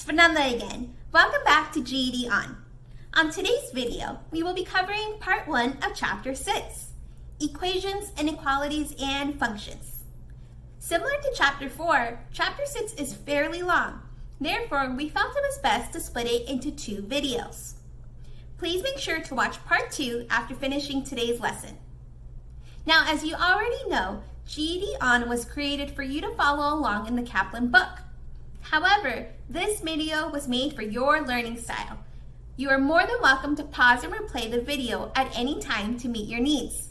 Fernanda again. Welcome back to GED On. On today's video, we will be covering part 1 of chapter 6, Equations, Inequalities, and Functions. Similar to chapter 4, chapter 6 is fairly long. Therefore, we felt it was best to split it into 2 videos. Please make sure to watch part 2 after finishing today's lesson. Now, as you already know, GED On was created for you to follow along in the Kaplan book. However, this video was made for your learning style. You are more than welcome to pause and replay the video at any time to meet your needs.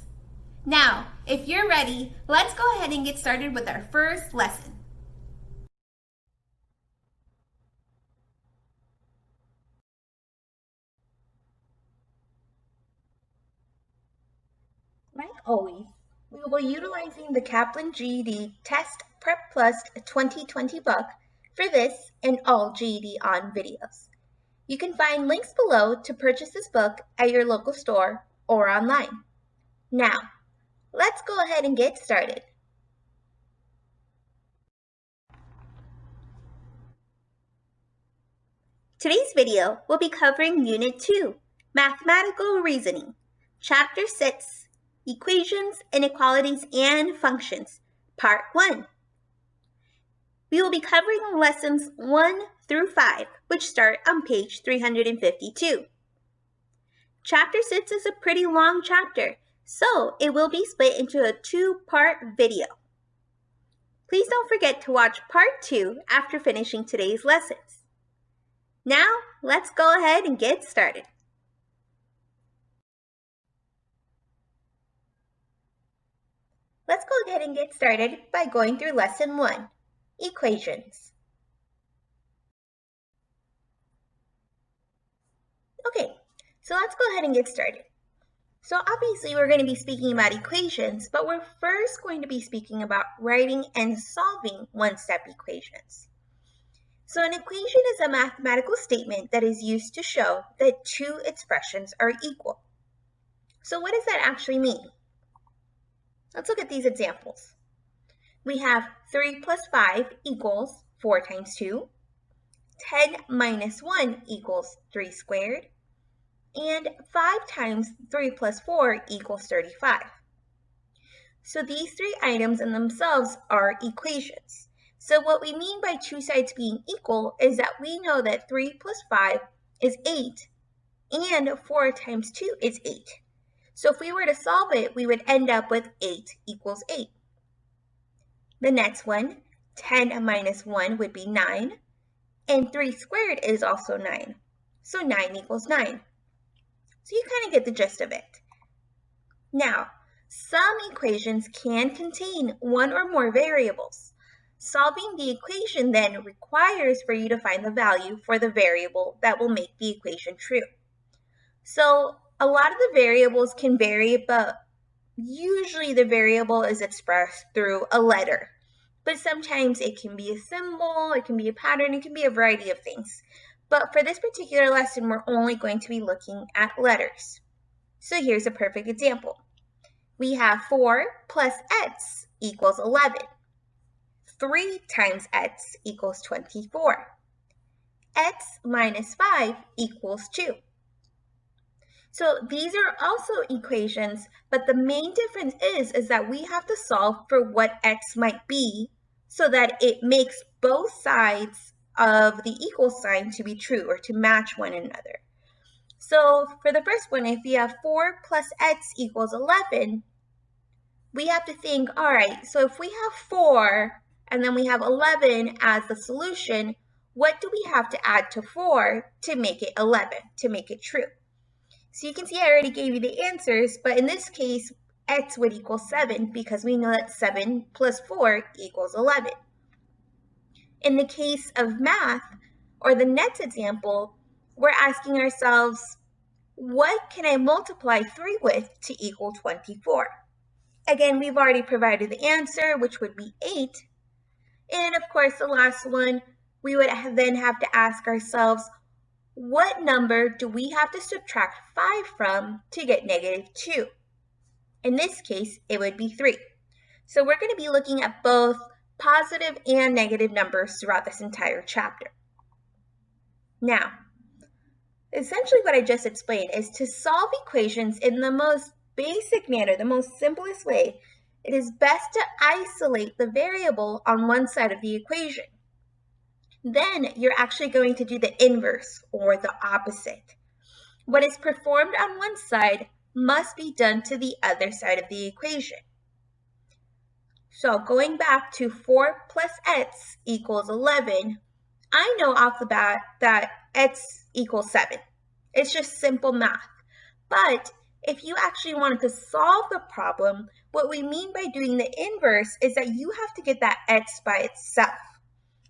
Now, if you're ready, let's go ahead and get started with our first lesson. Like always, we will be utilizing the Kaplan GED Test Prep Plus 2020 book for this and all GED On videos. You can find links below to purchase this book at your local store or online. Now, let's go ahead and get started. Today's video will be covering Unit 2, Mathematical Reasoning, Chapter 6, Equations, Inequalities, and Functions, Part 1. We will be covering lessons 1 through 5, which start on page 352. Chapter 6 is a pretty long chapter, so it will be split into a 2-part video. Please don't forget to watch part 2 after finishing today's lessons. Now, let's go ahead and get started. Let's go ahead and get started by going through lesson 1, Equations. Okay, so let's go ahead and get started. So obviously we're going to be speaking about equations, but we're first going to be speaking about writing and solving one-step equations. So an equation is a mathematical statement that is used to show that two expressions are equal. So what does that actually mean? Let's look at these examples. We have 3 plus 5 equals 4 times 2, 10 minus 1 equals 3 squared, and 5 times 3 plus 4 equals 35. So these 3 items in themselves are equations. So what we mean by two sides being equal is that we know that 3 plus 5 is 8, and 4 times 2 is 8. So if we were to solve it, we would end up with 8 equals 8. The next one, 10 minus 1 would be 9, and 3 squared is also 9. So 9 equals 9. So you kind of get the gist of it. Now, some equations can contain one or more variables. Solving the equation then requires for you to find the value for the variable that will make the equation true. So a lot of the variables can vary, but usually the variable is expressed through a letter. But sometimes it can be a symbol, it can be a pattern, it can be a variety of things. But for this particular lesson, we're only going to be looking at letters. So here's a perfect example. We have 4 plus x equals 11. 3 times x equals 24. X minus 5 equals 2. So these are also equations, but the main difference is that we have to solve for what x might be so that it makes both sides of the equal sign to be true or to match one another. So for the first one, if we have 4 plus x equals 11, we have to think, all right, so if we have 4 and then we have 11 as the solution, what do we have to add to 4 to make it 11, to make it true? So you can see I already gave you the answers, but in this case, x would equal 7 because we know that 7 plus 4 equals 11. In the case of math, or the next example, we're asking ourselves, what can I multiply 3 with to equal 24? Again, we've already provided the answer, which would be 8. And of course, the last one, we would then have to ask ourselves, what number do we have to subtract 5 from to get negative 2? In this case, it would be 3. So we're going to be looking at both positive and negative numbers throughout this entire chapter. Now, essentially what I just explained is to solve equations in the most basic manner, the most simplest way, it is best to isolate the variable on one side of the equation. Then you're actually going to do the inverse or the opposite. What is performed on one side must be done to the other side of the equation. So going back to 4 plus x equals 11, I know off the bat that x equals 7. It's just simple math. But if you actually wanted to solve the problem, what we mean by doing the inverse is that you have to get that x by itself.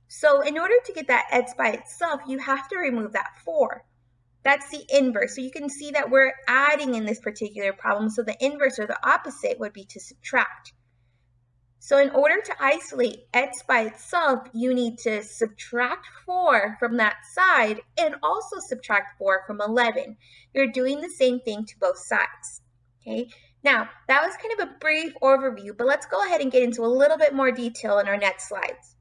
So in order to get that x by itself, you have to remove that 4. That's the inverse. So you can see that we're adding in this particular problem. So the inverse or the opposite would be to subtract. So in order to isolate x by itself, you need to subtract 4 from that side and also subtract 4 from 11. You're doing the same thing to both sides. Okay. Now, that was kind of a brief overview, but let's go ahead and get into a little bit more detail in our next slides.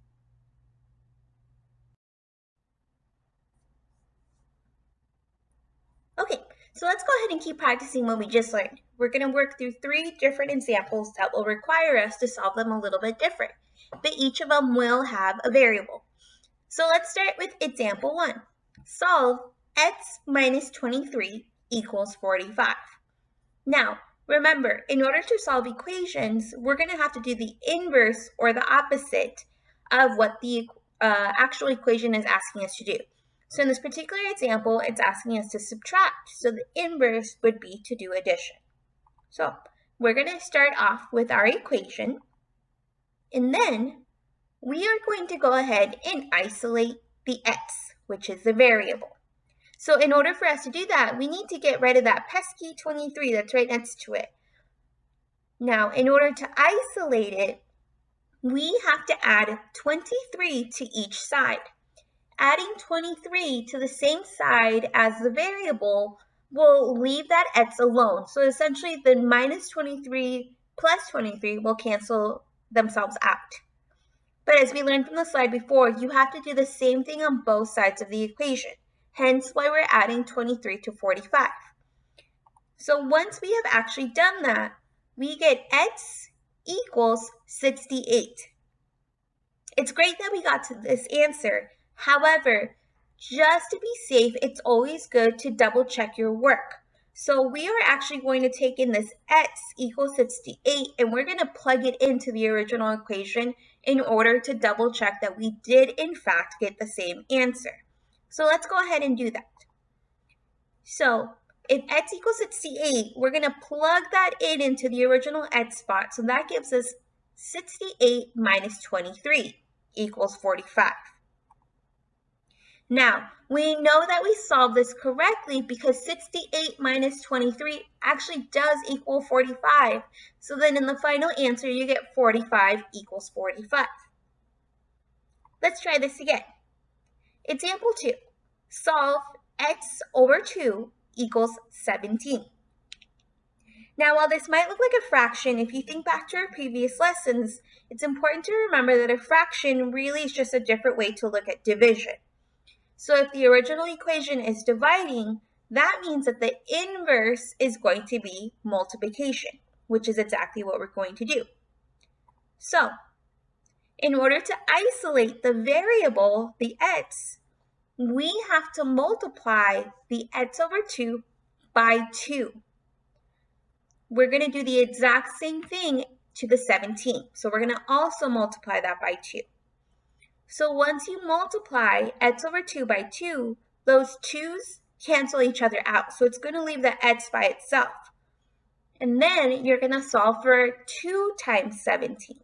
Okay, so let's go ahead and keep practicing what we just learned. We're going to work through 3 different examples that will require us to solve them a little bit different, but each of them will have a variable. So let's start with example 1. Solve x minus 23 equals 45. Now, remember, in order to solve equations, we're going to have to do the inverse or the opposite of what the actual equation is asking us to do. So in this particular example, it's asking us to subtract. So the inverse would be to do addition. So we're going to start off with our equation, and then we are going to go ahead and isolate the x, which is the variable. So in order for us to do that, we need to get rid of that pesky 23 that's right next to it. Now, in order to isolate it, we have to add 23 to each side. Adding 23 to the same side as the variable will leave that x alone. So essentially the minus 23 plus 23 will cancel themselves out. But as we learned from the slide before, you have to do the same thing on both sides of the equation. Hence why we're adding 23 to 45. So once we have actually done that, we get x equals 68. It's great that we got to this answer. However, just to be safe, it's always good to double check your work. So we are actually going to take in this x equals 68 and we're going to plug it into the original equation in order to double check that we did in fact get the same answer. So let's go ahead and do that. So if x equals 68, we're going to plug that in into the original x spot. So that gives us 68 minus 23 equals 45. Now, we know that we solved this correctly because 68 minus 23 actually does equal 45. So then in the final answer, you get 45 equals 45. Let's try this again. Example 2. Solve x over 2 equals 17. Now, while this might look like a fraction, if you think back to our previous lessons, it's important to remember that a fraction really is just a different way to look at division. So if the original equation is dividing, that means that the inverse is going to be multiplication, which is exactly what we're going to do. So in order to isolate the variable, the x, we have to multiply the x over 2 by 2. We're going to do the exact same thing to the 17. So we're going to also multiply that by 2. So once you multiply x over 2 by 2, those 2's cancel each other out. So it's going to leave the x by itself. And then you're going to solve for 2 times 17.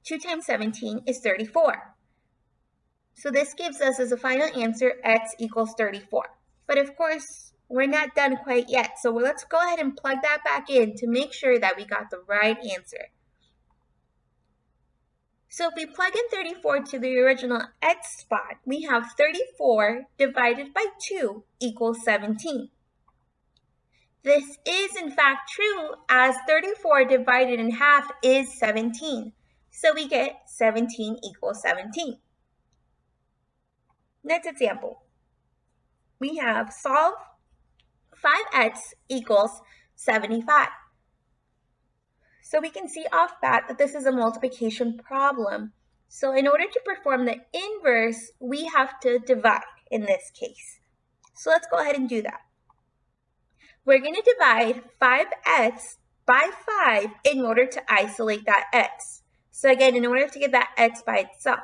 2 times 17 is 34. So this gives us as a final answer x equals 34. But of course, we're not done quite yet. So let's go ahead and plug that back in to make sure that we got the right answer. So if we plug in 34 to the original x spot, we have 34 divided by 2 equals 17. This is in fact true as 34 divided in half is 17. So we get 17 equals 17. Next example. we have solve 5x equals 75. So we can see off bat that this is a multiplication problem. So in order to perform the inverse, we have to divide in this case. So let's go ahead and do that. We're going to divide 5x by 5 in order to isolate that x. So again, in order to get that x by itself,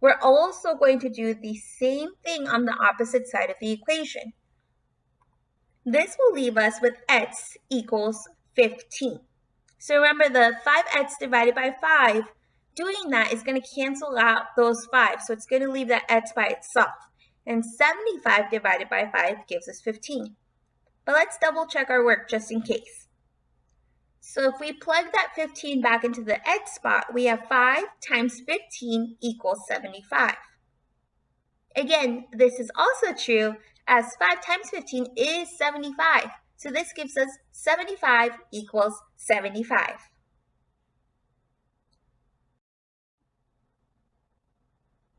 we're also going to do the same thing on the opposite side of the equation. This will leave us with x equals 15. So remember, the 5x divided by 5, doing that is going to cancel out those 5. So it's going to leave that x by itself. And 75 divided by 5 gives us 15. But let's double check our work just in case. So if we plug that 15 back into the x spot, we have 5 times 15 equals 75. Again, this is also true as 5 times 15 is 75. So this gives us 75 equals 75.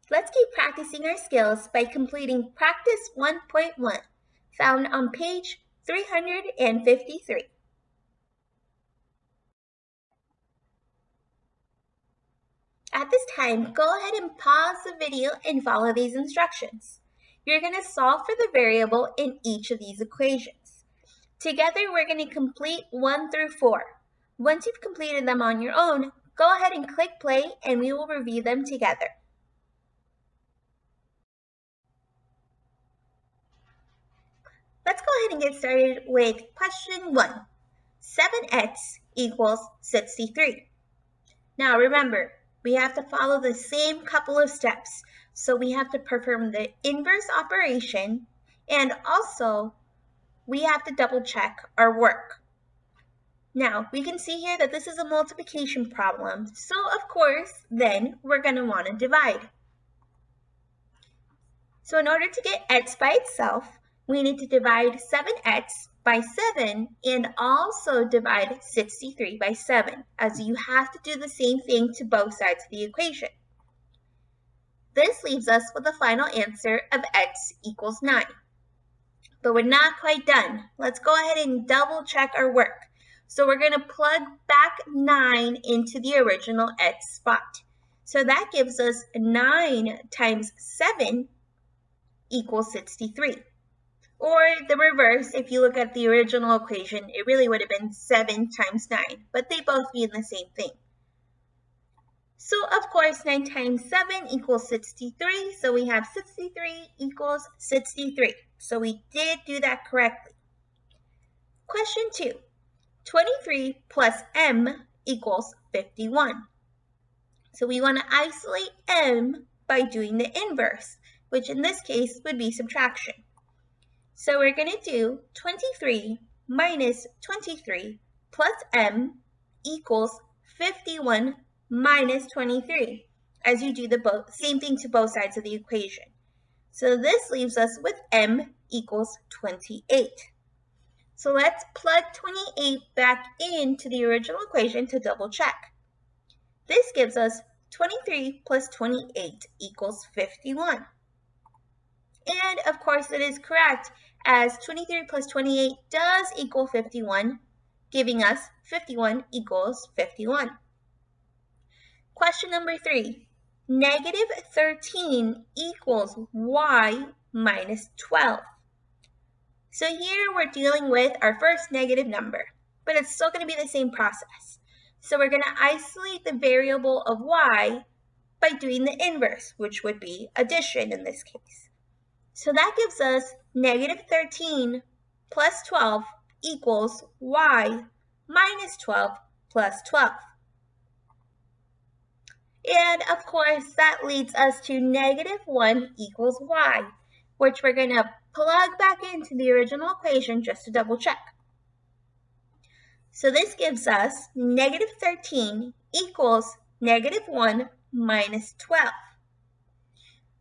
Let's keep practicing our skills by completing practice 1.1, found on page 353. At this time, go ahead and pause the video and follow these instructions. You're going to solve for the variable in each of these equations. Together, we're going to complete 1 through 4. Once you've completed them on your own, go ahead and click play and we will review them together. Let's go ahead and get started with question 1. 7x equals 63. Now remember, we have to follow the same couple of steps. So we have to perform the inverse operation, and also we have to double check our work. Now we can see here that this is a multiplication problem. So of course, then we're going to want to divide. So in order to get x by itself, we need to divide 7x by 7 and also divide 63 by 7, as you have to do the same thing to both sides of the equation. This leaves us with a final answer of x equals 9. But we're not quite done. Let's go ahead and double check our work. So we're going to plug back 9 into the original x spot. So that gives us 9 times 7 equals 63. Or the reverse, if you look at the original equation, it really would have been 7 times 9, but they both mean the same thing. So of course, 9 times 7 equals 63, so we have 63 equals 63. So we did do that correctly. Question 2, 23 plus m equals 51. So we want to isolate m by doing the inverse, which in this case would be subtraction. So we're going to do 23 minus 23 plus m equals 51 minus 23, as you do the same thing to both sides of the equation. So this leaves us with m equals 28. So let's plug 28 back into the original equation to double check. This gives us 23 plus 28 equals 51. And of course it is correct, as 23 plus 28 does equal 51, giving us 51 equals 51. Question number 3, negative 13 equals y minus 12. So here we're dealing with our first negative number, but it's still going to be the same process. So we're going to isolate the variable of y by doing the inverse, which would be addition in this case. So that gives us negative 13 plus 12 equals y minus 12 plus 12. And of course, that leads us to negative 1 equals y, which we're going to plug back into the original equation just to double check. So this gives us negative 13 equals negative 1 minus 12.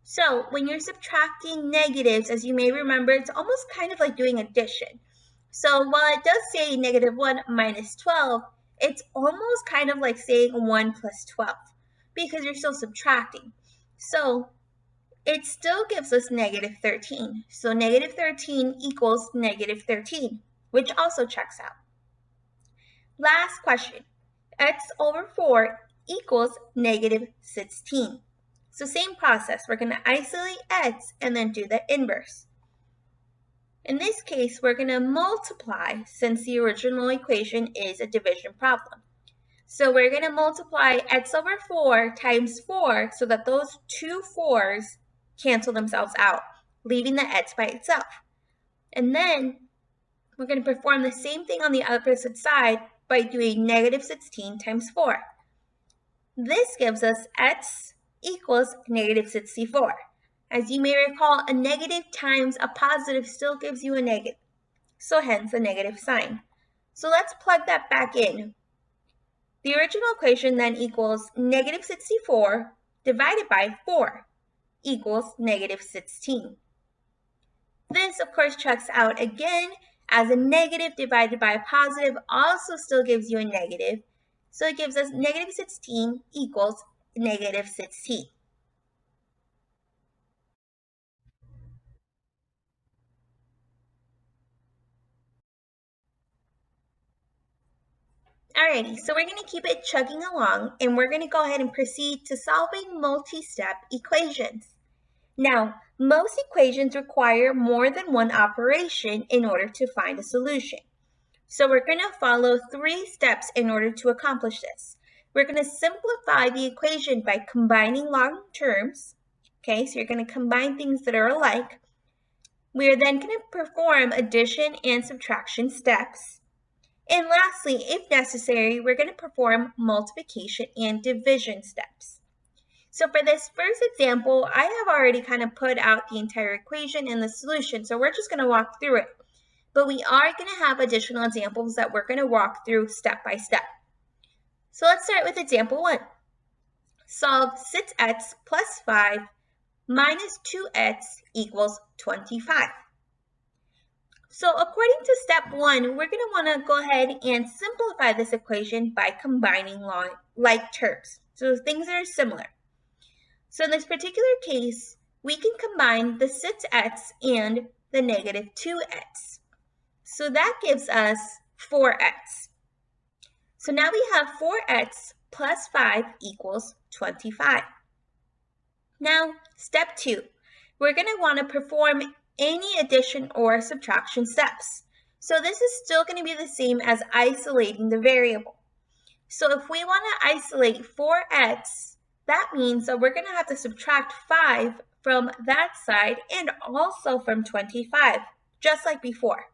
So when you're subtracting negatives, as you may remember, it's almost kind of like doing addition. So while it does say negative 1 minus 12, it's almost kind of like saying 1 plus 12, because you're still subtracting. So it still gives us negative 13. So negative 13 equals negative 13, which also checks out. Last question, x over 4 equals negative 16. So same process, we're going to isolate x and then do the inverse. In this case, we're going to multiply since the original equation is a division problem. So we're going to multiply x over 4 times 4 so that those two 4s cancel themselves out, leaving the x by itself. And then we're going to perform the same thing on the opposite side by doing negative 16 times 4. This gives us x equals negative 64. As you may recall, a negative times a positive still gives you a negative, so hence a negative sign. So let's plug that back in. The original equation then equals negative 64 divided by 4 equals negative 16. This, of course, checks out again, as a negative divided by a positive also still gives you a negative. So it gives us negative 16 equals negative 16. Alrighty, so we're going to keep it chugging along, and we're going to go ahead and proceed to solving multi-step equations. Now, most equations require more than one operation in order to find a solution. So we're going to follow 3 steps in order to accomplish this. We're going to simplify the equation by combining long terms. Okay, so you're going to combine things that are alike. We are then going to perform addition and subtraction steps. And lastly, if necessary, we're going to perform multiplication and division steps. So for this first example, I have already kind of put out the entire equation and the solution, so we're just going to walk through it. But we are going to have additional examples that we're going to walk through step by step. So let's start with example 1. Solve 6x plus 5 minus 2x equals 25. So according to step 1, we're going to want to go ahead and simplify this equation by combining like terms. So things that are similar. So in this particular case, we can combine the 6x and the negative 2x. So that gives us 4x. So now we have 4x plus 5 equals 25. Now, step 2, we're going to want to perform any addition or subtraction steps. So this is still going to be the same as isolating the variable. So if we want to isolate 4x, that means that we're going to have to subtract 5 from that side and also from 25, just like before.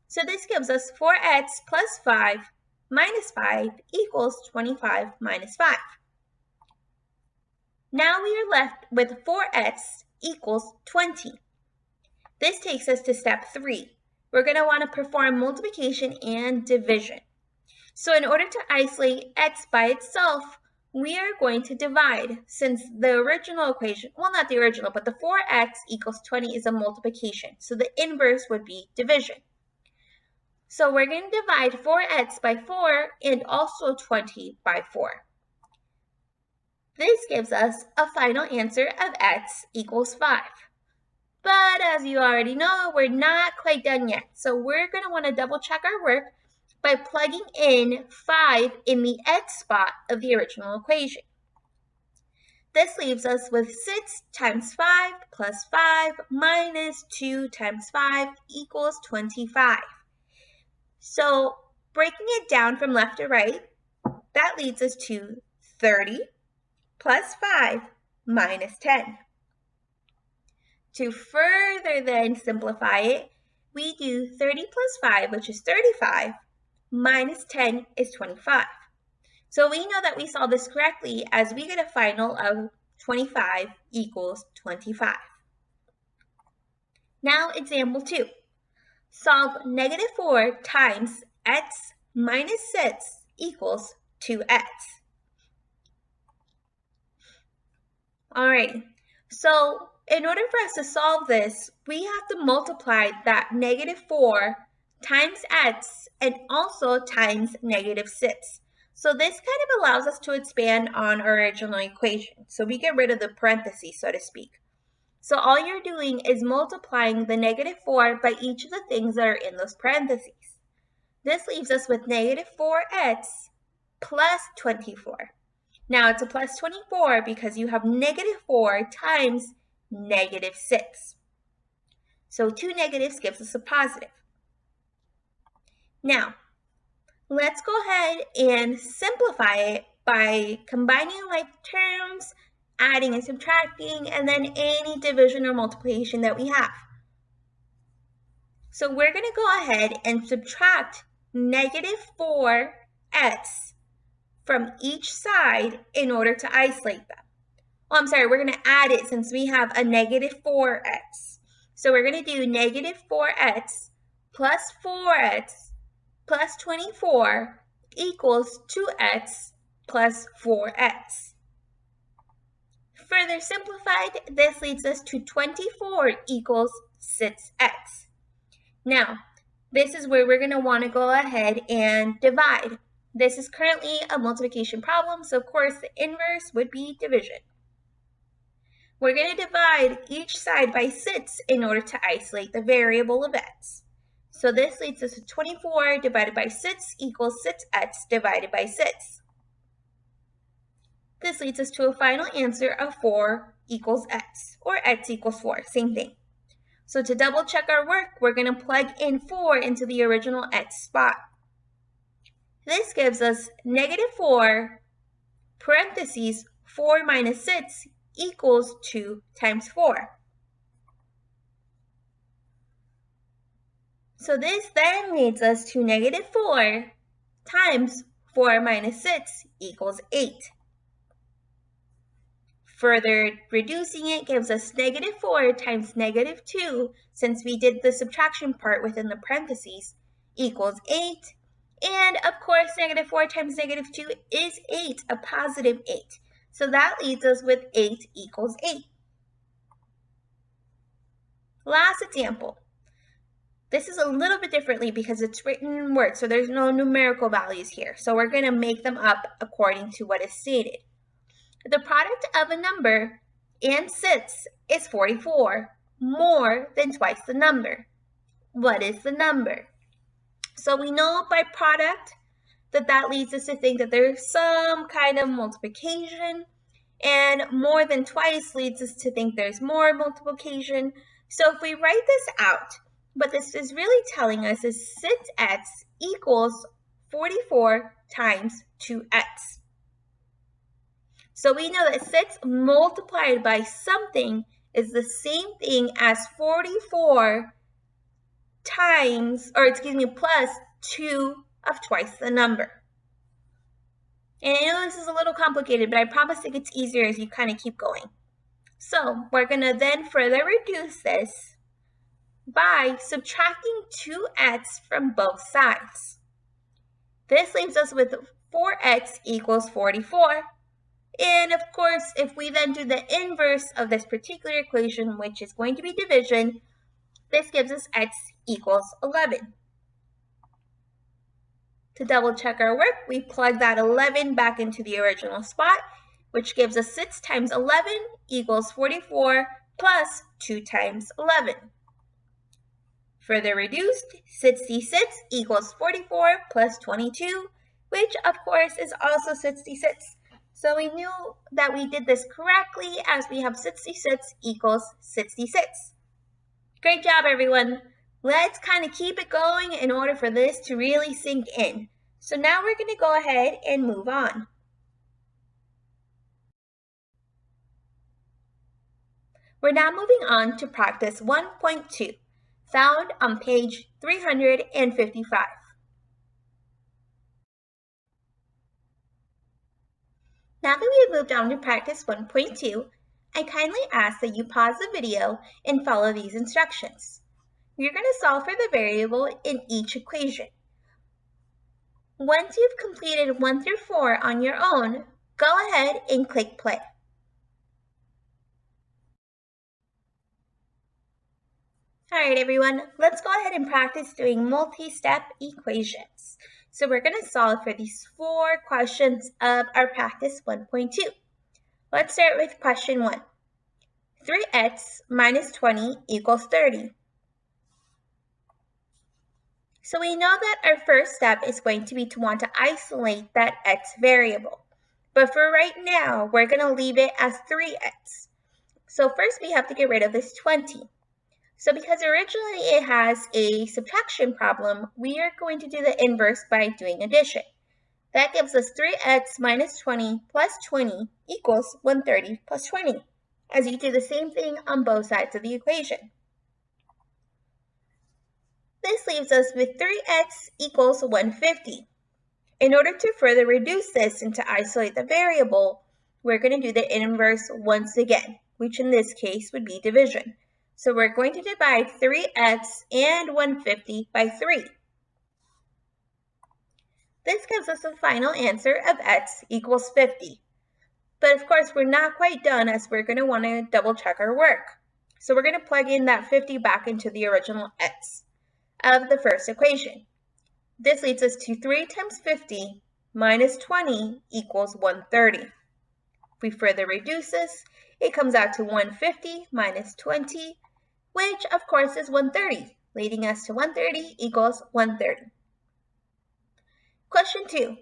So this gives us 4x plus 5 minus 5 equals 25 minus 5. Now we are left with 4x equals 20. This takes us to step 3. We're going to want to perform multiplication and division. So in order to isolate x by itself, we are going to divide, since the original equation, well, not the original, but the 4x equals 20 is a multiplication. So the inverse would be division. So we're going to divide 4x by 4 and also 20 by 4. This gives us a final answer of x equals 5. But as you already know, we're not quite done yet. So we're going to want to double check our work by plugging in 5 in the x spot of the original equation. This leaves us with 6 times 5 plus 5 minus 2 times 5 equals 25. So breaking it down from left to right, that leads us to 30 plus 5 minus 10. To further then simplify it, we do 30 plus 5, which is 35, minus 10 is 25. So we know that we solved this correctly as we get a final of 25 equals 25. Now example 2. Solve negative 4 times x minus 6 equals 2x. Alrighty, so in order for us to solve this, we have to multiply that negative 4 times x and also times negative 6. So this kind of allows us to expand on our original equation. So we get rid of the parentheses, so to speak. So all you're doing is multiplying the -4 by each of the things that are in those parentheses. This leaves us with -4x plus 24. Now it's a plus 24 because you have -4 times -6. So two negatives gives us a positive. Now, let's go ahead and simplify it by combining like terms, adding and subtracting, and then any division or multiplication that we have. So we're going to go ahead and subtract -4x from each side in order to isolate them. Oh, I'm sorry, we're going to add it since we have a -4x. So we're going to do -4x plus 4x plus 24 equals 2x plus 4x. Further simplified, this leads us to 24 equals 6x. Now, this is where we're going to want to go ahead and divide. This is currently a multiplication problem, so of course the inverse would be division. We're going to divide each side by 6 in order to isolate the variable of x. So this leads us to 24 divided by 6 equals 6x divided by 6. This leads us to a final answer of 4 equals x, or x equals 4, same thing. So to double check our work, we're going to plug in 4 into the original x spot. This gives us -4 parentheses 4 minus 6 equals 2 times 4. So this then leads us to -4 times 4 minus 6 equals 8. Further reducing it gives us -4 times -2, since we did the subtraction part within the parentheses, equals 8. And of course, -4 times -2 is 8, a positive 8. So that leaves us with 8 equals 8. Last example. This is a little bit differently because it's written in words, so there's no numerical values here. So we're going to make them up according to what is stated. The product of a number and 6 is 44, more than twice the number. What is the number? So we know by product that leads us to think that there's some kind of multiplication, and more than twice leads us to think there's more multiplication. So if we write this out, what this is really telling us is 6x equals 44 times 2x. So we know that 6 multiplied by something is the same thing as 44 times, plus 2 of twice the number. And I know this is a little complicated, but I promise it gets easier as you kind of keep going. So we're going to then further reduce this by subtracting 2x from both sides. This leaves us with 4x equals 44. And of course, if we then do the inverse of this particular equation, which is going to be division, this gives us x equals 11. To double check our work, we plug that 11 back into the original spot, which gives us 6 times 11 equals 44 plus 2 times 11. Further reduced, 66 equals 44 plus 22, which of course is also 66. So we knew that we did this correctly as we have 66 equals 66. Great job, everyone. Let's kind of keep it going in order for this to really sink in. So now we're going to go ahead and move on. We're now moving on to practice 1.2, found on page 355. Now that we have moved on to practice 1.2, I kindly ask that you pause the video and follow these instructions. You're going to solve for the variable in each equation. Once you've completed 1 through 4 on your own, go ahead and click play. All right, everyone, let's go ahead and practice doing multi-step equations. So we're going to solve for these 4 questions of our practice 1.2. Let's start with question 1. 3x minus 20 equals 30. So we know that our first step is going to be to want to isolate that x variable. But for right now, we're going to leave it as 3x. So first we have to get rid of this 20. So because originally it has a subtraction problem, we are going to do the inverse by doing addition. That gives us 3x minus 20 plus 20 equals 130 plus 20, as you do the same thing on both sides of the equation. This leaves us with 3x equals 150. In order to further reduce this and to isolate the variable, we're going to do the inverse once again, which in this case would be division. So we're going to divide 3x and 150 by 3. This gives us a final answer of x equals 50. But of course, we're not quite done, as we're going to want to double check our work. So we're going to plug in that 50 back into the original x of the first equation. This leads us to 3 times 50 minus 20 equals 130. If we further reduce this, it comes out to 150 minus 20, which of course is 130, leading us to 130 equals 130. Question 2.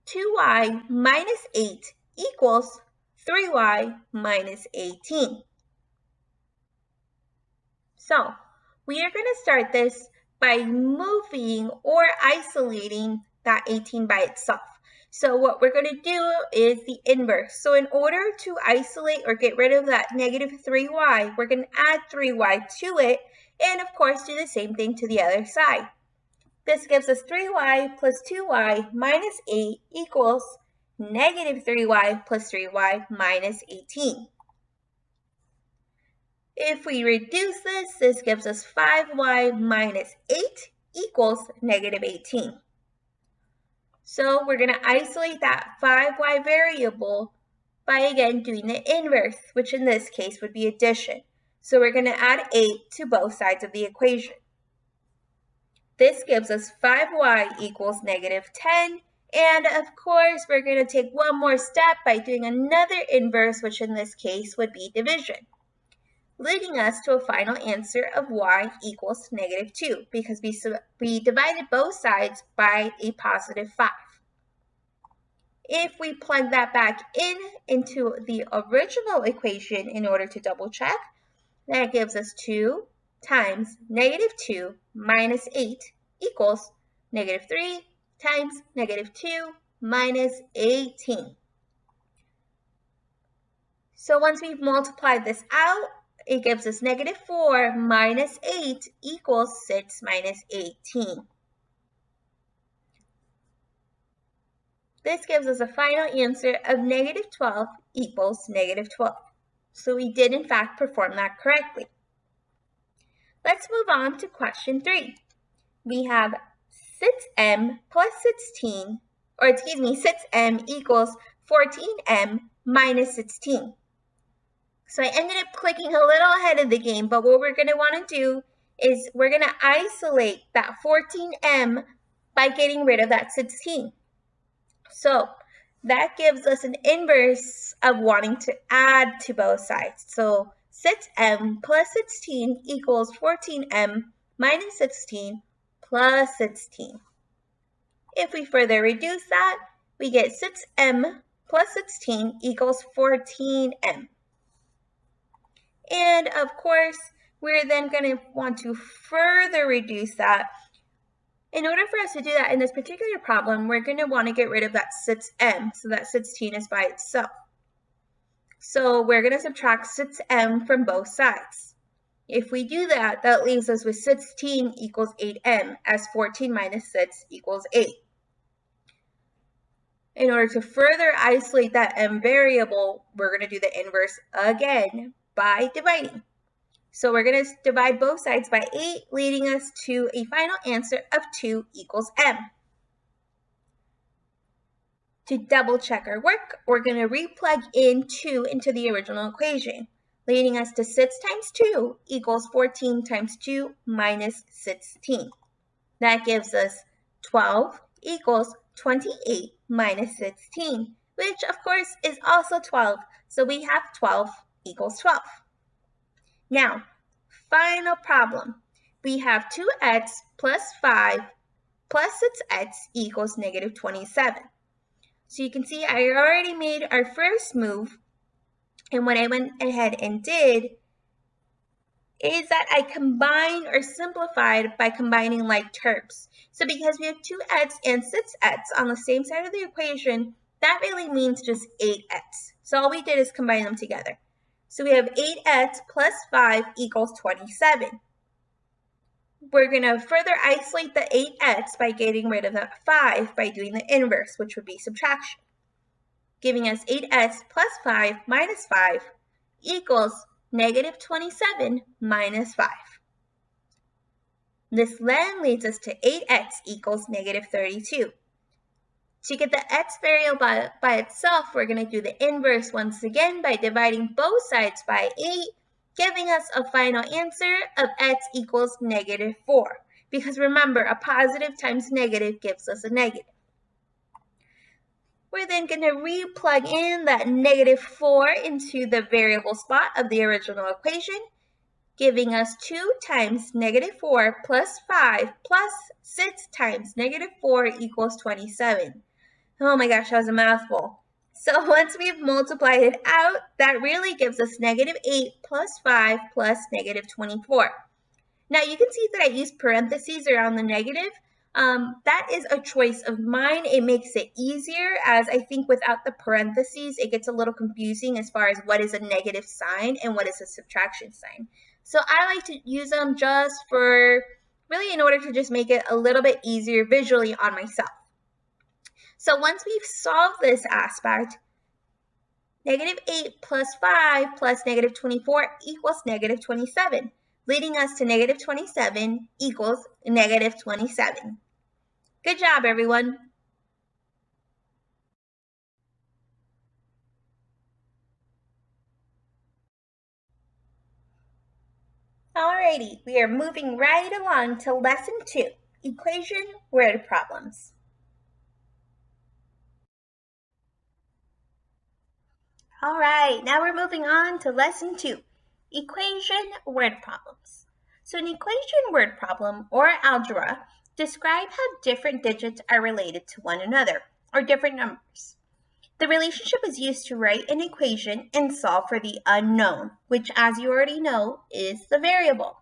2y minus 8 equals 3y minus 18. So we are going to start this by moving or isolating that 18 by itself. So what we're going to do is the inverse. So in order to isolate or get rid of that negative 3y, we're going to add 3y to it, and of course do the same thing to the other side. This gives us 3y plus 2y minus 8 equals negative 3y plus 3y minus 18. If we reduce this, this gives us 5y minus 8 equals negative 18. So we're going to isolate that 5y variable by again doing the inverse, which in this case would be addition. So we're going to add 8 to both sides of the equation. This gives us 5y equals negative 10. And of course, we're going to take one more step by doing another inverse, which in this case would be division, leading us to a final answer of y equals negative 2, because we divided both sides by a positive 5. If we plug that back into the original equation in order to double check, that gives us 2 times negative 2 minus 8 equals negative 3 times negative 2 minus 18. So once we've multiplied this out, it gives us negative 4 minus 8 equals 6 minus 18. This gives us a final answer of negative 12 equals negative 12. So we did in fact perform that correctly. Let's move on to question 3. We have 6m plus 16, 6m equals 14m minus 16. So I ended up clicking a little ahead of the game, but what we're going to want to do is we're going to isolate that 14m by getting rid of that 16. So that gives us an inverse of wanting to add to both sides. So 6m plus 16 equals 14m minus 16 plus 16. If we further reduce that, we get 6m plus 16 equals 14m. And of course, we're then going to want to further reduce that. In order for us to do that in this particular problem, we're going to want to get rid of that 6m, so that 16 is by itself. So we're going to subtract 6m from both sides. If we do that, that leaves us with 16 equals 8m, as 14 minus 6 equals 8. In order to further isolate that m variable, we're going to do the inverse again by dividing. So we're going to divide both sides by 8, leading us to a final answer of 2 equals m. To double check our work, we're going to replug in 2 into the original equation, leading us to 6 times 2 equals 14 times 2 minus 16. That gives us 12 equals 28 minus 16, which of course is also 12. So we have 12 equals 12. Now, final problem. We have 2x plus 5 plus 6x equals negative 27. So you can see I already made our first move, and what I went ahead and did is that I combined or simplified by combining like terms. So because we have 2x and 6x on the same side of the equation, that really means just 8x. So all we did is combine them together. So we have 8x plus 5 equals 27. We're going to further isolate the 8x by getting rid of that 5 by doing the inverse, which would be subtraction, giving us 8x plus 5 minus 5 equals negative 27 minus 5. This then leads us to 8x equals negative 32. To get the x variable by itself, we're going to do the inverse once again by dividing both sides by 8, giving us a final answer of x equals negative 4. Because remember, a positive times negative gives us a negative. We're then going to re-plug in that negative 4 into the variable spot of the original equation, giving us 2 times negative 4 plus 5 plus 6 times negative 4 equals 27. Oh my gosh, that was a mouthful. So once we've multiplied it out, that really gives us negative 8 plus 5 plus negative 24. Now you can see that I used parentheses around the negative. That is a choice of mine. It makes it easier, as I think without the parentheses, it gets a little confusing as far as what is a negative sign and what is a subtraction sign. So I like to use them just for, really in order to just make it a little bit easier visually on myself. So once we've solved this aspect, negative 8 plus 5 plus negative 24 equals negative 27, leading us to negative 27 equals negative 27. Good job, everyone. Alrighty, we are moving right along to lesson 2, equation word problems. All right, now we're moving on to lesson 2, equation word problems. So an equation word problem, or algebra, describe how different digits are related to one another, or different numbers. The relationship is used to write an equation and solve for the unknown, which, as you already know, is the variable.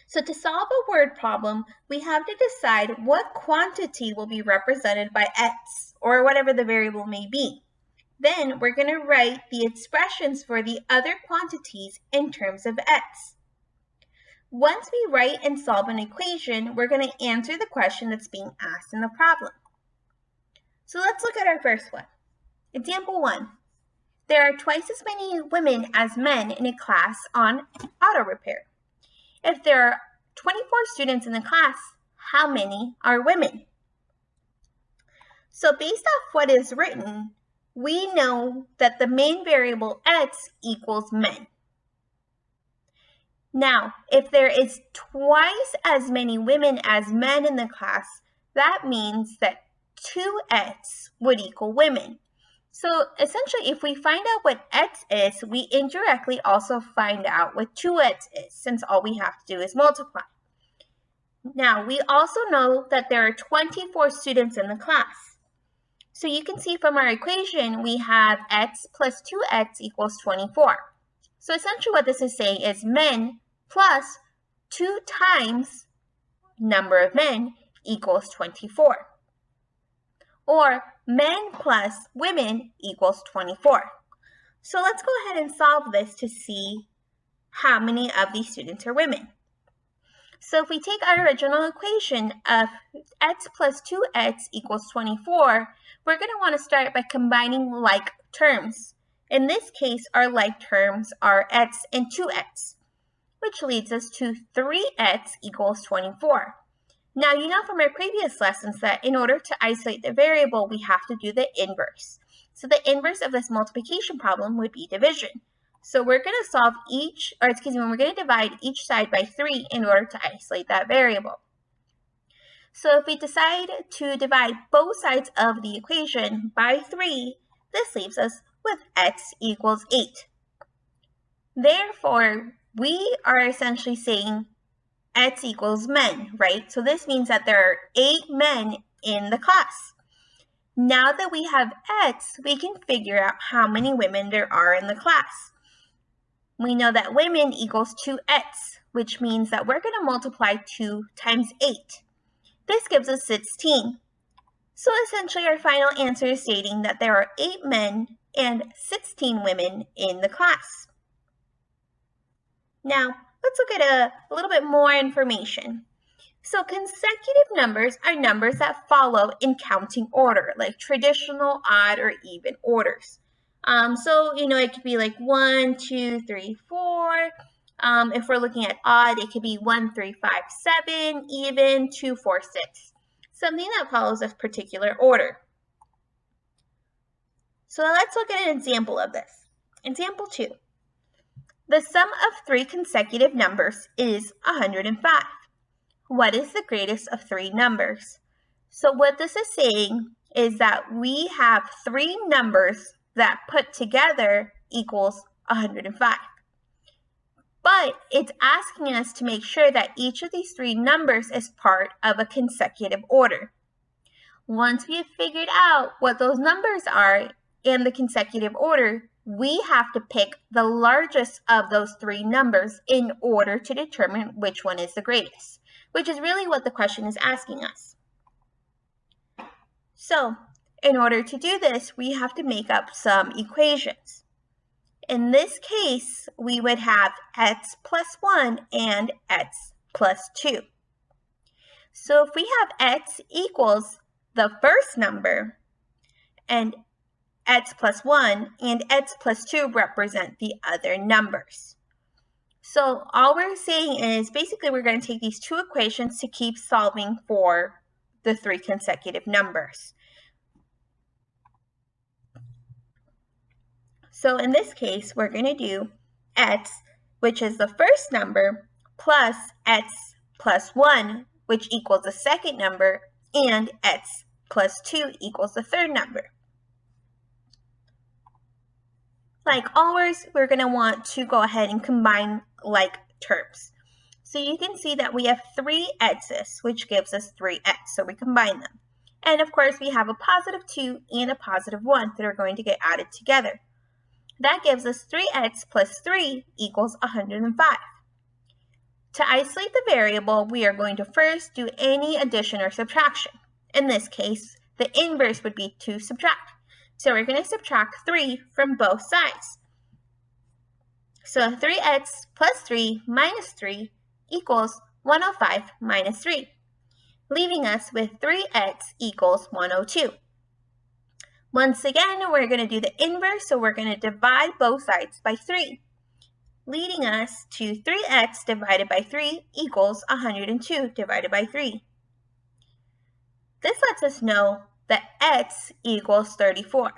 So to solve a word problem, we have to decide what quantity will be represented by x, or whatever the variable may be. Then we're going to write the expressions for the other quantities in terms of x. Once we write and solve an equation, we're going to answer the question that's being asked in the problem. So let's look at our first one. Example 1. There are twice as many women as men in a class on auto repair. If there are 24 students in the class, how many are women? So based off what is written, we know that the main variable x equals men. Now, if there is twice as many women as men in the class, that means that 2x would equal women. So essentially, if we find out what x is, we indirectly also find out what 2x is, since all we have to do is multiply. Now, we also know that there are 24 students in the class. So you can see from our equation, we have x plus 2x equals 24. So essentially what this is saying is men plus 2 times number of men equals 24. Or men plus women equals 24. So let's go ahead and solve this to see how many of these students are women. So if we take our original equation of x plus 2x equals 24, we're going to want to start by combining like terms. In this case, our like terms are x and 2x, which leads us to 3x equals 24. Now, you know from our previous lessons that in order to isolate the variable, we have to do the inverse. So the inverse of this multiplication problem would be division. So we're going to we're going to divide each side by 3 in order to isolate that variable. So if we decide to divide both sides of the equation by 3, this leaves us with x equals 8. Therefore, we are essentially saying X equals men, right? So this means that there are 8 men in the class. Now that we have X, we can figure out how many women there are in the class. We know that women equals 2X, which means that we're going to multiply 2 times 8. This gives us 16. So essentially our final answer is stating that there are 8 men and 16 women in the class. Now, let's look at a little bit more information. So consecutive numbers are numbers that follow in counting order, like traditional odd or even orders. It could be like 1, 2, 3, 4. If we're looking at odd, it could be 1, 3, 5, 7, even 2, 4, 6. Something that follows a particular order. So let's look at an example of this. Example 2. The sum of 3 consecutive numbers is 105. What is the greatest of 3 numbers? So what this is saying is that we have 3 numbers that put together equals 105. But it's asking us to make sure that each of these 3 numbers is part of a consecutive order. Once we have figured out what those numbers are in the consecutive order, we have to pick the largest of those 3 numbers in order to determine which one is the greatest, which is really what the question is asking us. So, in order to do this, we have to make up some equations. In this case, we would have x plus 1 and x plus 2. So if we have x equals the first number, and x plus 1 and x plus 2 represent the other numbers. So all we're saying is basically we're going to take these 2 equations to keep solving for the 3 consecutive numbers. So in this case, we're going to do x, which is the first number, plus x plus 1, which equals the second number, and x plus 2 equals the third number. Like always, we're going to want to go ahead and combine like terms. So you can see that we have 3 x's, which gives us 3x, so we combine them. And of course, we have a positive 2 and a positive 1 that are going to get added together. That gives us 3x plus 3 equals 105. To isolate the variable, we are going to first do any addition or subtraction. In this case, the inverse would be to subtract. So we're going to subtract 3 from both sides. So 3x plus 3 minus 3 equals 105 minus 3, leaving us with 3x equals 102. Once again, we're going to do the inverse, so we're going to divide both sides by 3, leading us to 3x divided by 3 equals 102 divided by 3. This lets us know that x equals 34.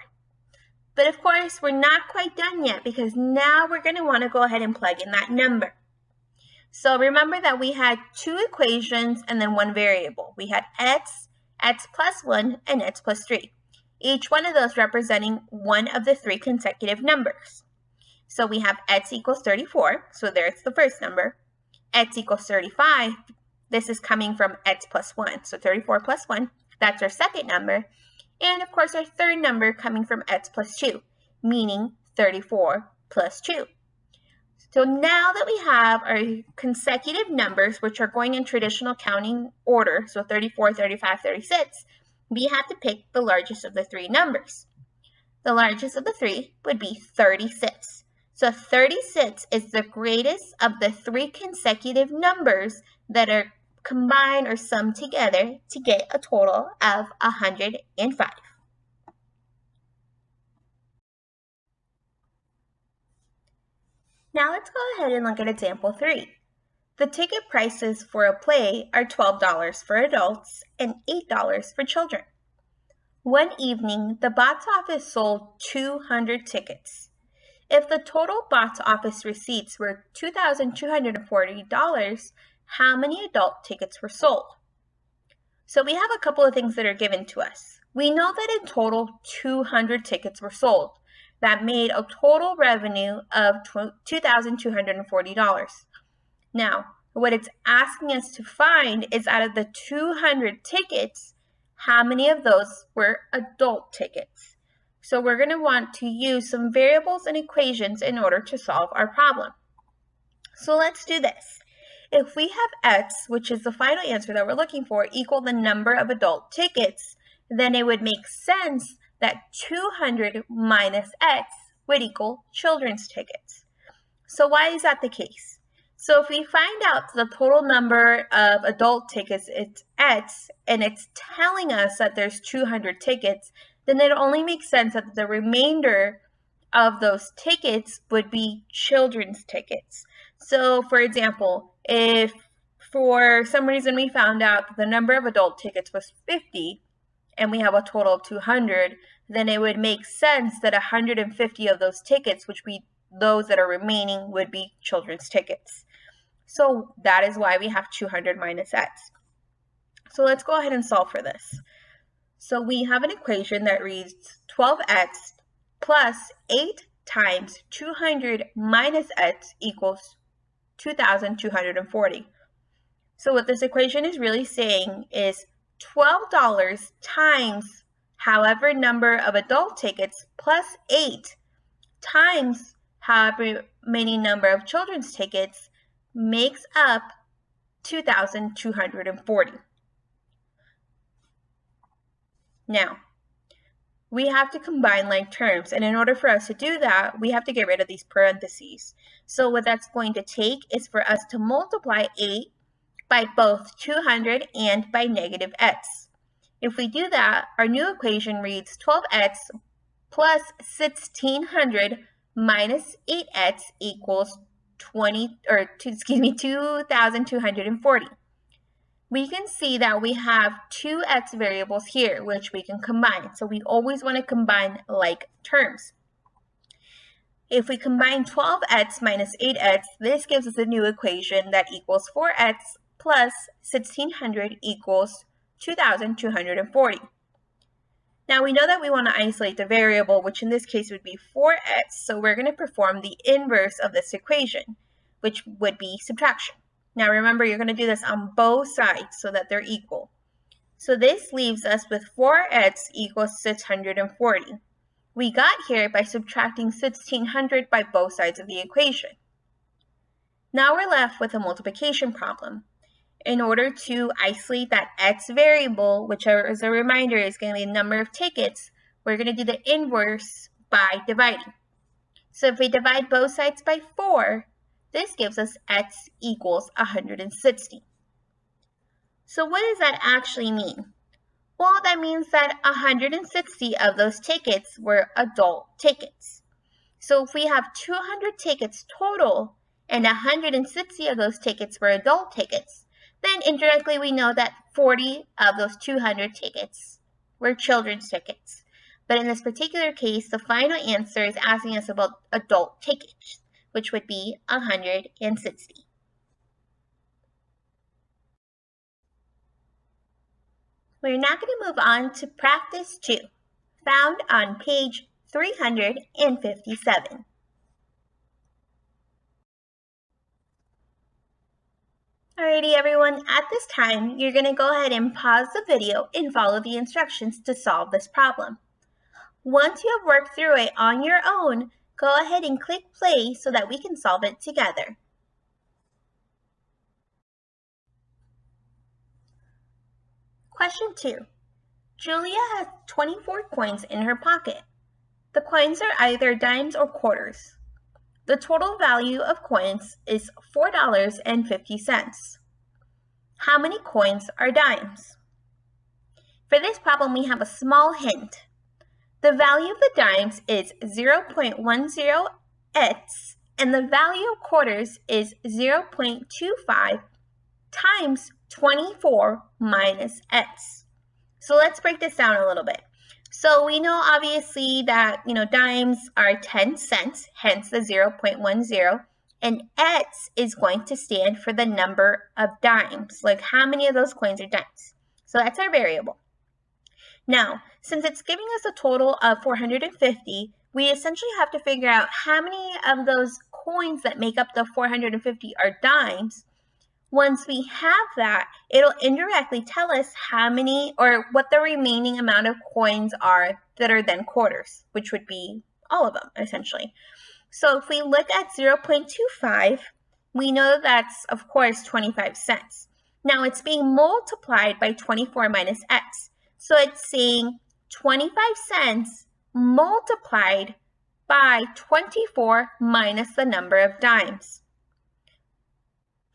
But of course, we're not quite done yet because now we're going to want to go ahead and plug in that number. So remember that we had 2 equations and then 1 variable. We had x, x plus 1, and x plus 3. Each one of those representing one of the 3 consecutive numbers. So we have x equals 34, so there's the first number. X equals 35, this is coming from x plus 1, so 34 plus 1, that's our second number. And of course our third number coming from x plus 2, meaning 34 plus 2. So now that we have our consecutive numbers, which are going in traditional counting order, so 34, 35, 36, we have to pick the largest of the 3 numbers. The largest of the 3 would be 36. So 36 is the greatest of the 3 consecutive numbers that are combined or summed together to get a total of 105. Now let's go ahead and look at example 3. The ticket prices for a play are $12 for adults and $8 for children. One evening, the box office sold 200 tickets. If the total box office receipts were $2,240, how many adult tickets were sold? So we have a couple of things that are given to us. We know that in total 200 tickets were sold. that made a total revenue of $2,240. Now, what it's asking us to find is out of the 200 tickets, how many of those were adult tickets? So we're going to want to use some variables and equations in order to solve our problem. So let's do this. If we have x, which is the final answer that we're looking for, equal the number of adult tickets, then it would make sense that 200 minus x would equal children's tickets. So why is that the case? So if we find out the total number of adult tickets is x, and it's telling us that there's 200 tickets, then it only makes sense that the remainder of those tickets would be children's tickets. So for example, if for some reason we found out that the number of adult tickets was 50 and we have a total of 200, then it would make sense that 150 of those tickets, which be those that are remaining, would be children's tickets. So that is why we have 200 minus x. So let's go ahead and solve for this. So we have an equation that reads 12x plus 8 times 200 minus x equals 2,240. So what this equation is really saying is $12 times however number of adult tickets plus 8 times however many number of children's tickets makes up 2,240. Now, we have to combine like terms, and in order for us to do that, we have to get rid of these parentheses. So what that's going to take is for us to multiply 8 by both 200 and by negative x. If we do that, our new equation reads 12x plus 1,600 minus 8x equals 2,240. We can see that we have two x variables here, which we can combine. So we always want to combine like terms. If we combine 12x minus 8x, this gives us a new equation that equals 4x plus 1,600 equals 2,240. Now we know that we want to isolate the variable, which in this case would be 4x, so we're going to perform the inverse of this equation, which would be subtraction. Now remember, you're going to do this on both sides so that they're equal. So this leaves us with 4x equals 640. We got here by subtracting 1,600 by both sides of the equation. Now we're left with a multiplication problem. In order to isolate that x variable, which as a reminder is going to be the number of tickets, we're going to do the inverse by dividing. So if we divide both sides by 4, this gives us x equals 160. So what does that actually mean? Well, that means that 160 of those tickets were adult tickets. So if we have 200 tickets total and 160 of those tickets were adult tickets, then indirectly we know that 40 of those 200 tickets were children's tickets. But in this particular case, the final answer is asking us about adult tickets, which would be 160. We're now going to move on to practice 2, found on page 357. Alrighty everyone, at this time, you're going to go ahead and pause the video and follow the instructions to solve this problem. Once you have worked through it on your own, go ahead and click play so that we can solve it together. Question 2. Julia has 24 coins in her pocket. The coins are either dimes or quarters. The total value of coins is $4.50. How many coins are dimes? For this problem, we have a small hint. The value of the dimes is 0.10x, and the value of quarters is 0.25 times 24 minus x. So let's break this down a little bit. So we know obviously that, dimes are 10 cents, hence the 0.10, and x is going to stand for the number of dimes, like how many of those coins are dimes. So that's our variable. Now, since it's giving us a total of 450, we essentially have to figure out how many of those coins that make up the 450 are dimes. Once we have that, it'll indirectly tell us how many or what the remaining amount of coins are that are then quarters, which would be all of them, essentially. So if we look at 0.25, we know that's, of course, 25 cents. Now it's being multiplied by 24 minus x. So it's saying 25 cents multiplied by 24 minus the number of dimes.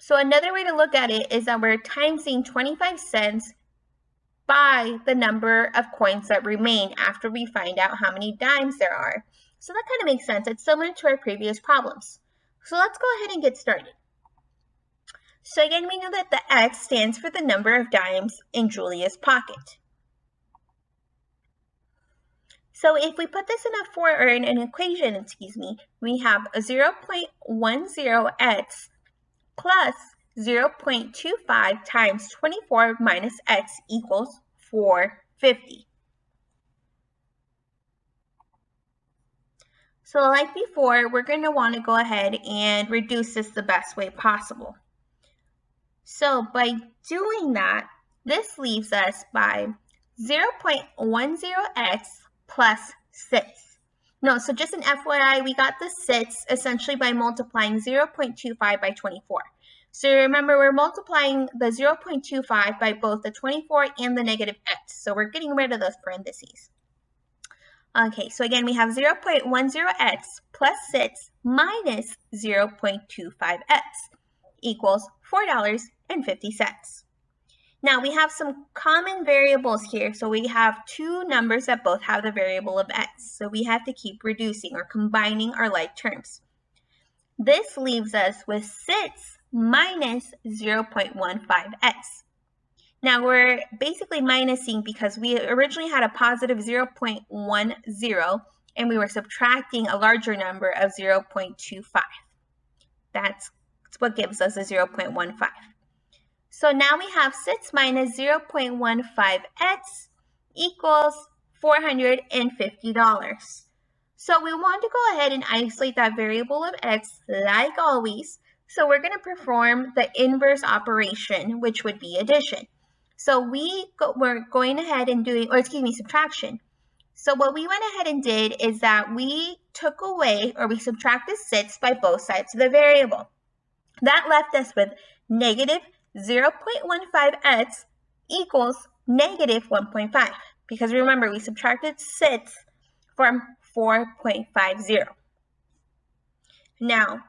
So another way to look at it is that we're timesing 25 cents by the number of coins that remain after we find out how many dimes there are. So that kind of makes sense. It's similar to our previous problems. So let's go ahead and get started. So again, we know that the X stands for the number of dimes in Julia's pocket. So if we put this in an equation, we have a 0.10x plus 0.25 times 24 minus x equals 450. So like before, we're going to want to go ahead and reduce this the best way possible. So by doing that, this leaves us by 0.10x plus 6. No, so just an FYI, we got the 6 essentially by multiplying 0.25 by 24. So remember, we're multiplying the 0.25 by both the 24 and the negative x. So we're getting rid of those parentheses. Okay, so again, we have 0.10x plus 6 minus 0.25x equals $4.50. Now we have some common variables here. So we have two numbers that both have the variable of x. So we have to keep reducing or combining our like terms. This leaves us with 6 minus 0.15x. Now we're basically minusing because we originally had a positive 0.10 and we were subtracting a larger number of 0.25. That's what gives us a 0.15. So now we have 6 minus 0.15x equals $450. So we want to go ahead and isolate that variable of x like always. So we're going to perform the inverse operation, which would be addition. So we're going ahead and doing, subtraction. So what we went ahead and did is that we took away, or we subtracted 6 by both sides of the variable. That left us with negative 0.15x equals negative 1.5. Because remember, we subtracted 6 from 4.50. Now,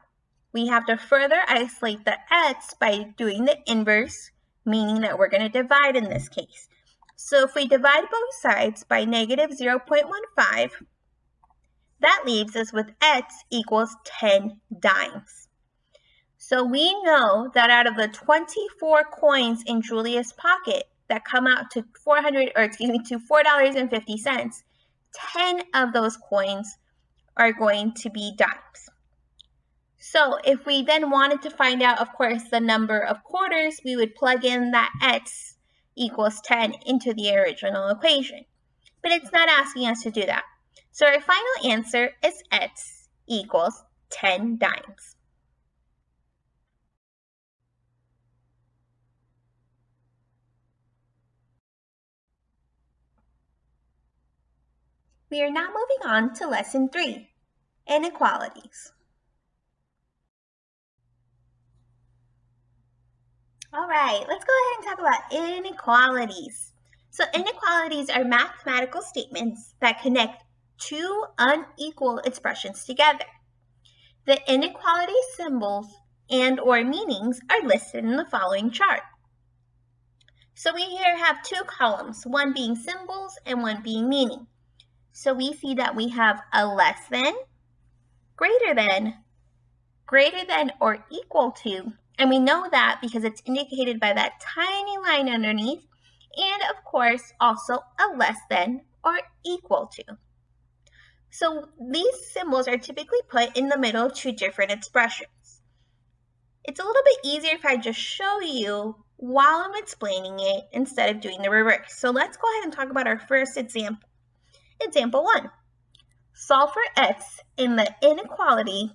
we have to further isolate the x by doing the inverse, meaning that we're going to divide in this case. So if we divide both sides by negative 0.15, that leaves us with x equals 10 dimes. So we know that out of the 24 coins in Julia's pocket that come out to $4.50, 10 of those coins are going to be dimes. So if we then wanted to find out, of course, the number of quarters, we would plug in that x equals 10 into the original equation. But it's not asking us to do that. So our final answer is x equals 10 dimes. We are now moving on to lesson 3, inequalities. All right, let's go ahead and talk about inequalities. So inequalities are mathematical statements that connect two unequal expressions together. The inequality symbols and/or meanings are listed in the following chart. So we here have two columns, one being symbols and one being meaning. So we see that we have a less than, greater than or equal to. And we know that because it's indicated by that tiny line underneath. And of course, also a less than or equal to. So these symbols are typically put in the middle of two different expressions. It's a little bit easier if I just show you while I'm explaining it instead of doing the reverse. So let's go ahead and talk about our first example. Example 1. solve for x in the inequality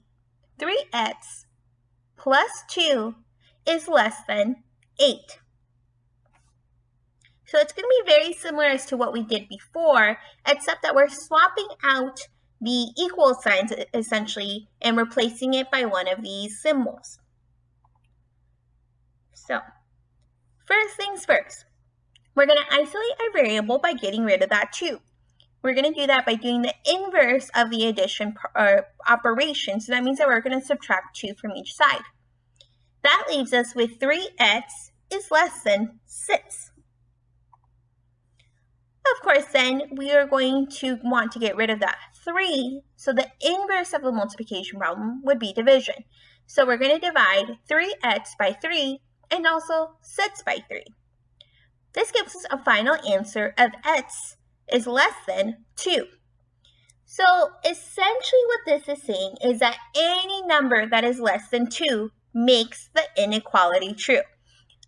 3x plus 2 is less than 8. So it's going to be very similar as to what we did before, except that we're swapping out the equal signs essentially and replacing it by one of these symbols. So first things first, we're going to isolate our variable by getting rid of that 2. We're going to do that by doing the inverse of the addition operation. So that means that we're going to subtract 2 from each side. That leaves us with 3x is less than 6. Of course, then we are going to want to get rid of that 3. So the inverse of the multiplication problem would be division. So we're going to divide 3x by 3 and also 6 by 3. This gives us a final answer of x is less than 2. So essentially what this is saying is that any number that is less than 2 makes the inequality true.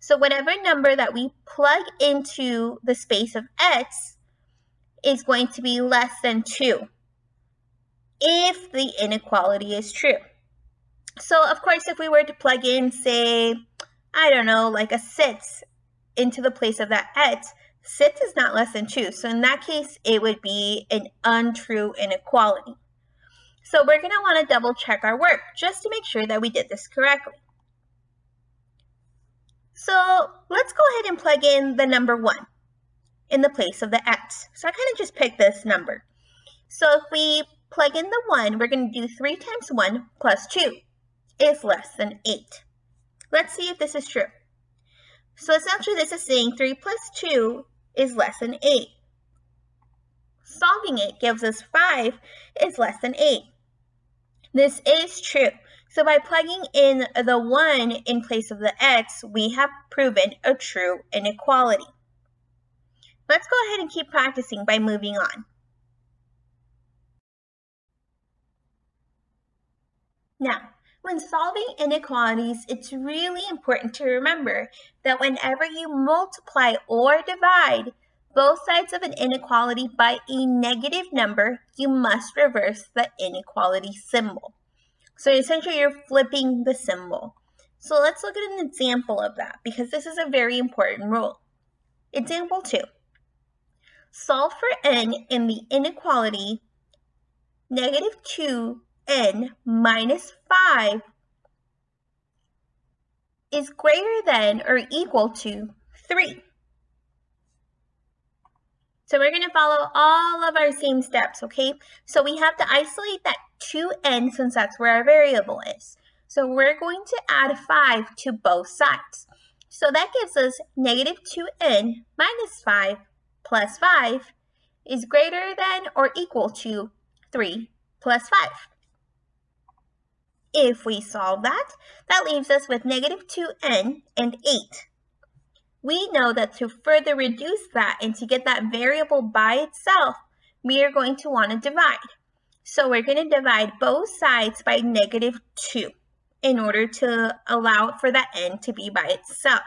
So whatever number that we plug into the space of x is going to be less than 2 if the inequality is true. So of course, if we were to plug in, say, I don't know, like a 6 into the place of that x, 6 is not less than 2. So in that case, it would be an untrue inequality. So we're going to want to double check our work just to make sure that we did this correctly. So let's go ahead and plug in the number 1 in the place of the x. So I kind of just picked this number. So if we plug in the 1, we're going to do 3 times 1 plus 2 is less than 8. Let's see if this is true. So essentially this is saying 3 plus 2 is less than 8. Solving it gives us 5 is less than 8. This is true. So by plugging in the 1 in place of the x, we have proven a true inequality. Let's go ahead and keep practicing by moving on. Now, when solving inequalities, it's really important to remember that whenever you multiply or divide both sides of an inequality by a negative number, you must reverse the inequality symbol. So essentially, you're flipping the symbol. So let's look at an example of that because this is a very important rule. Example 2. Solve for n in the inequality negative 2n minus 5 is greater than or equal to 3. So we're going to follow all of our same steps, okay? So we have to isolate that 2n since that's where our variable is. So we're going to add 5 to both sides. So that gives us negative 2n minus 5 plus 5 is greater than or equal to 3 plus 5. If we solve that, that leaves us with negative 2n and 8. We know that to further reduce that and to get that variable by itself, we are going to want to divide. So we're going to divide both sides by negative 2 in order to allow for that n to be by itself.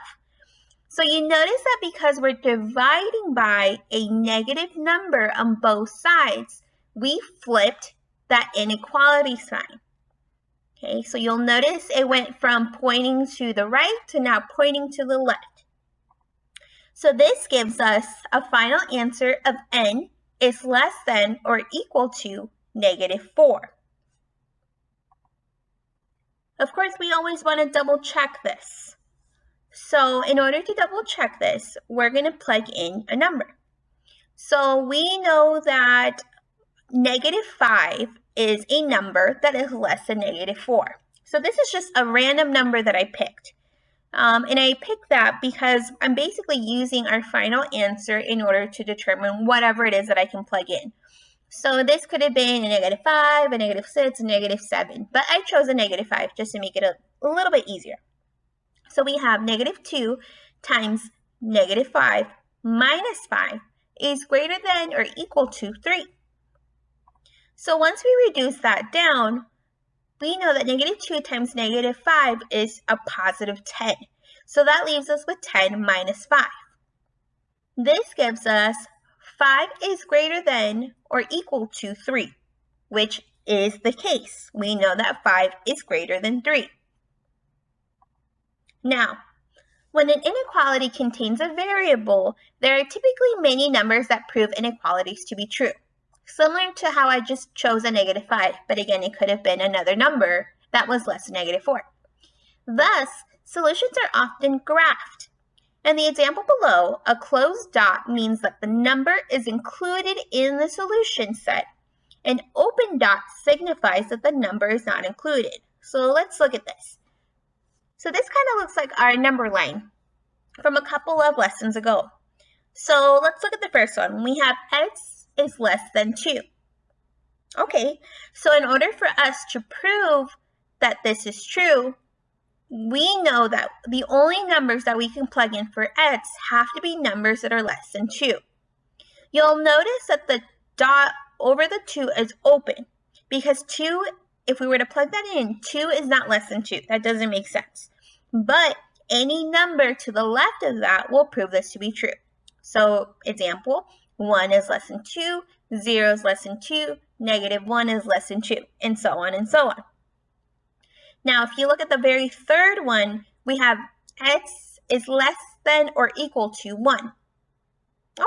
So you notice that because we're dividing by a negative number on both sides, we flipped that inequality sign. Okay, so you'll notice it went from pointing to the right to now pointing to the left. So this gives us a final answer of n is less than or equal to negative 4. Of course, we always want to double check this. So in order to double check this, we're going to plug in a number. So we know that negative 5 is a number that is less than negative 4. So this is just a random number that I picked. And I picked that because I'm basically using our final answer in order to determine whatever it is that I can plug in. So this could have been a negative 5, a negative 6, a negative 7, but I chose a negative 5 just to make it a little bit easier. So we have negative 2 times negative 5 minus 5 is greater than or equal to 3. So once we reduce that down, we know that negative 2 times negative 5 is a positive 10. So that leaves us with 10 minus 5. This gives us 5 is greater than or equal to 3. which is the case. We know that 5 is greater than 3. Now, when an inequality contains a variable, there are typically many numbers that prove inequalities to be true. Similar to how I just chose a negative 5, but again, it could have been another number that was less than negative 4. Thus, solutions are often graphed. In the example below, a closed dot means that the number is included in the solution set. An open dot signifies that the number is not included. So let's look at this. So this kind of looks like our number line from a couple of lessons ago. So let's look at the first one. We have x is less than 2. Okay, so in order for us to prove that this is true, we know that the only numbers that we can plug in for x have to be numbers that are less than 2. You'll notice that the dot over the 2 is open because 2, if we were to plug that in, 2 is not less than 2. That doesn't make sense. But any number to the left of that will prove this to be true. So example, 1 is less than 2, 0 is less than 2, negative 1 is less than 2, and so on and so on. Now, if you look at the very third one, we have x is less than or equal to 1.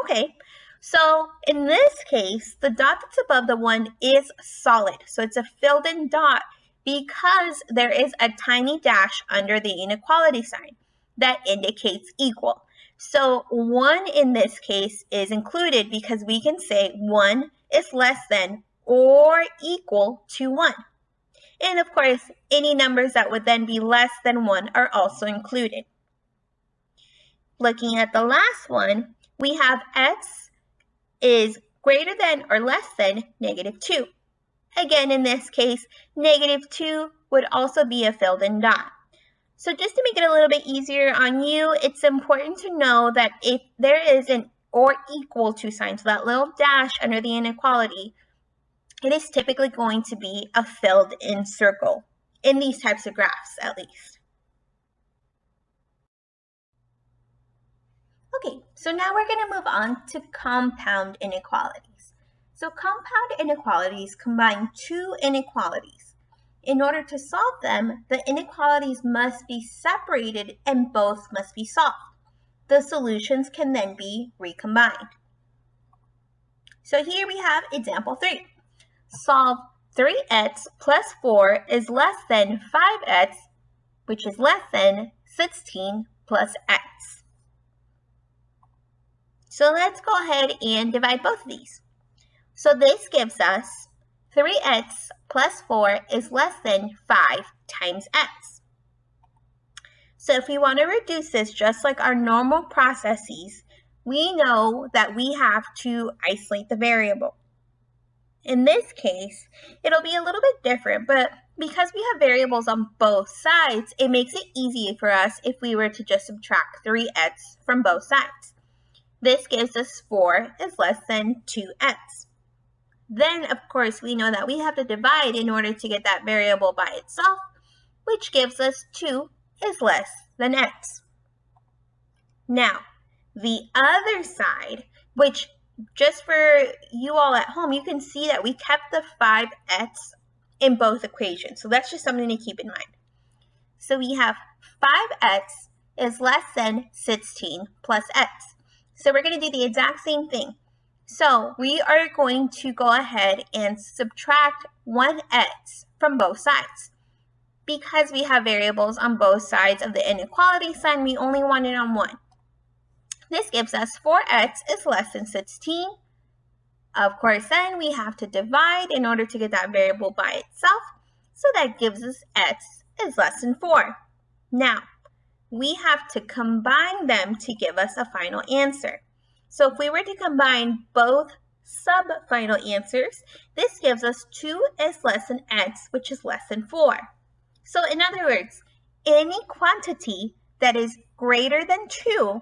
Okay, so in this case, the dot that's above the 1 is solid. So it's a filled-in dot because there is a tiny dash under the inequality sign that indicates equal. So 1 in this case is included because we can say 1 is less than or equal to 1. And of course, any numbers that would then be less than 1 are also included. Looking at the last one, we have x is greater than or less than negative 2. Again, in this case, negative 2 would also be a filled-in dot. So just to make it a little bit easier on you, it's important to know that if there is an or equal to sign, so that little dash under the inequality, it is typically going to be a filled-in circle, in these types of graphs at least. Okay, so now we're going to move on to compound inequalities. So compound inequalities combine two inequalities. In order to solve them, the inequalities must be separated and both must be solved. The solutions can then be recombined. So here we have example 3. Solve 3x plus 4 is less than 5x, which is less than 16 plus x. So let's go ahead and divide both of these. So this gives us 3x plus 4 is less than 5 times x. So if we want to reduce this just like our normal processes, we know that we have to isolate the variable. In this case, it'll be a little bit different, but because we have variables on both sides, it makes it easy for us if we were to just subtract 3x from both sides. This gives us 4 is less than 2x. Then, of course, we know that we have to divide in order to get that variable by itself, which gives us 2 is less than x. Now, the other side, which just for you all at home, you can see that we kept the 5x in both equations. So that's just something to keep in mind. So we have 5x is less than 16 plus x. So we're going to do the exact same thing. So we are going to go ahead and subtract 1x from both sides. Because we have variables on both sides of the inequality sign, we only want it on one. This gives us 4x is less than 16. Of course, then we have to divide in order to get that variable by itself. So that gives us x is less than 4. Now, we have to combine them to give us a final answer. So if we were to combine both sub-final answers, this gives us 2 is less than x, which is less than 4. So in other words, any quantity that is greater than 2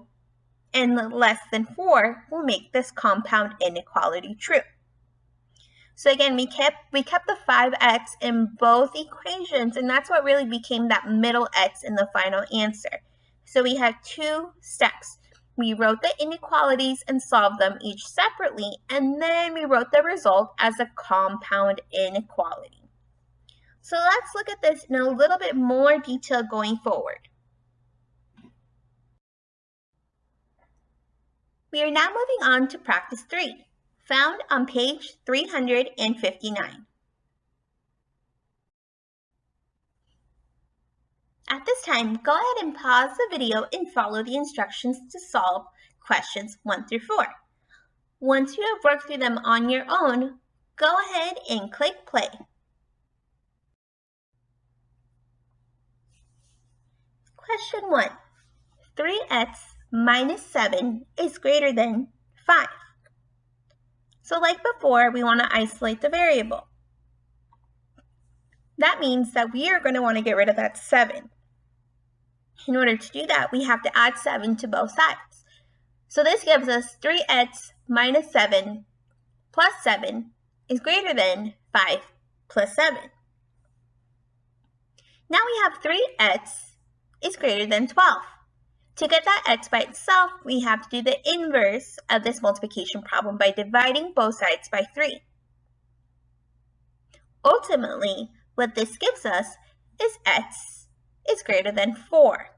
and less than 4 will make this compound inequality true. So again, we kept the 5x in both equations, and that's what really became that middle x in the final answer. So we had 2 steps. we wrote the inequalities and solved them each separately, and then we wrote the result as a compound inequality. So let's look at this in a little bit more detail going forward. We are now moving on to practice 3, found on page 359. At this time, go ahead and pause the video and follow the instructions to solve questions 1 through 4. Once you have worked through them on your own, go ahead and click play. Question 1. 3x minus 7 is greater than 5. So like before, we want to isolate the variable. That means that we are going to want to get rid of that 7. In order to do that, we have to add 7 to both sides. So this gives us 3x minus 7 plus 7 is greater than 5 plus 7. Now we have 3x is greater than 12. To get that x by itself, we have to do the inverse of this multiplication problem by dividing both sides by 3. Ultimately, what this gives us is x is greater than 4.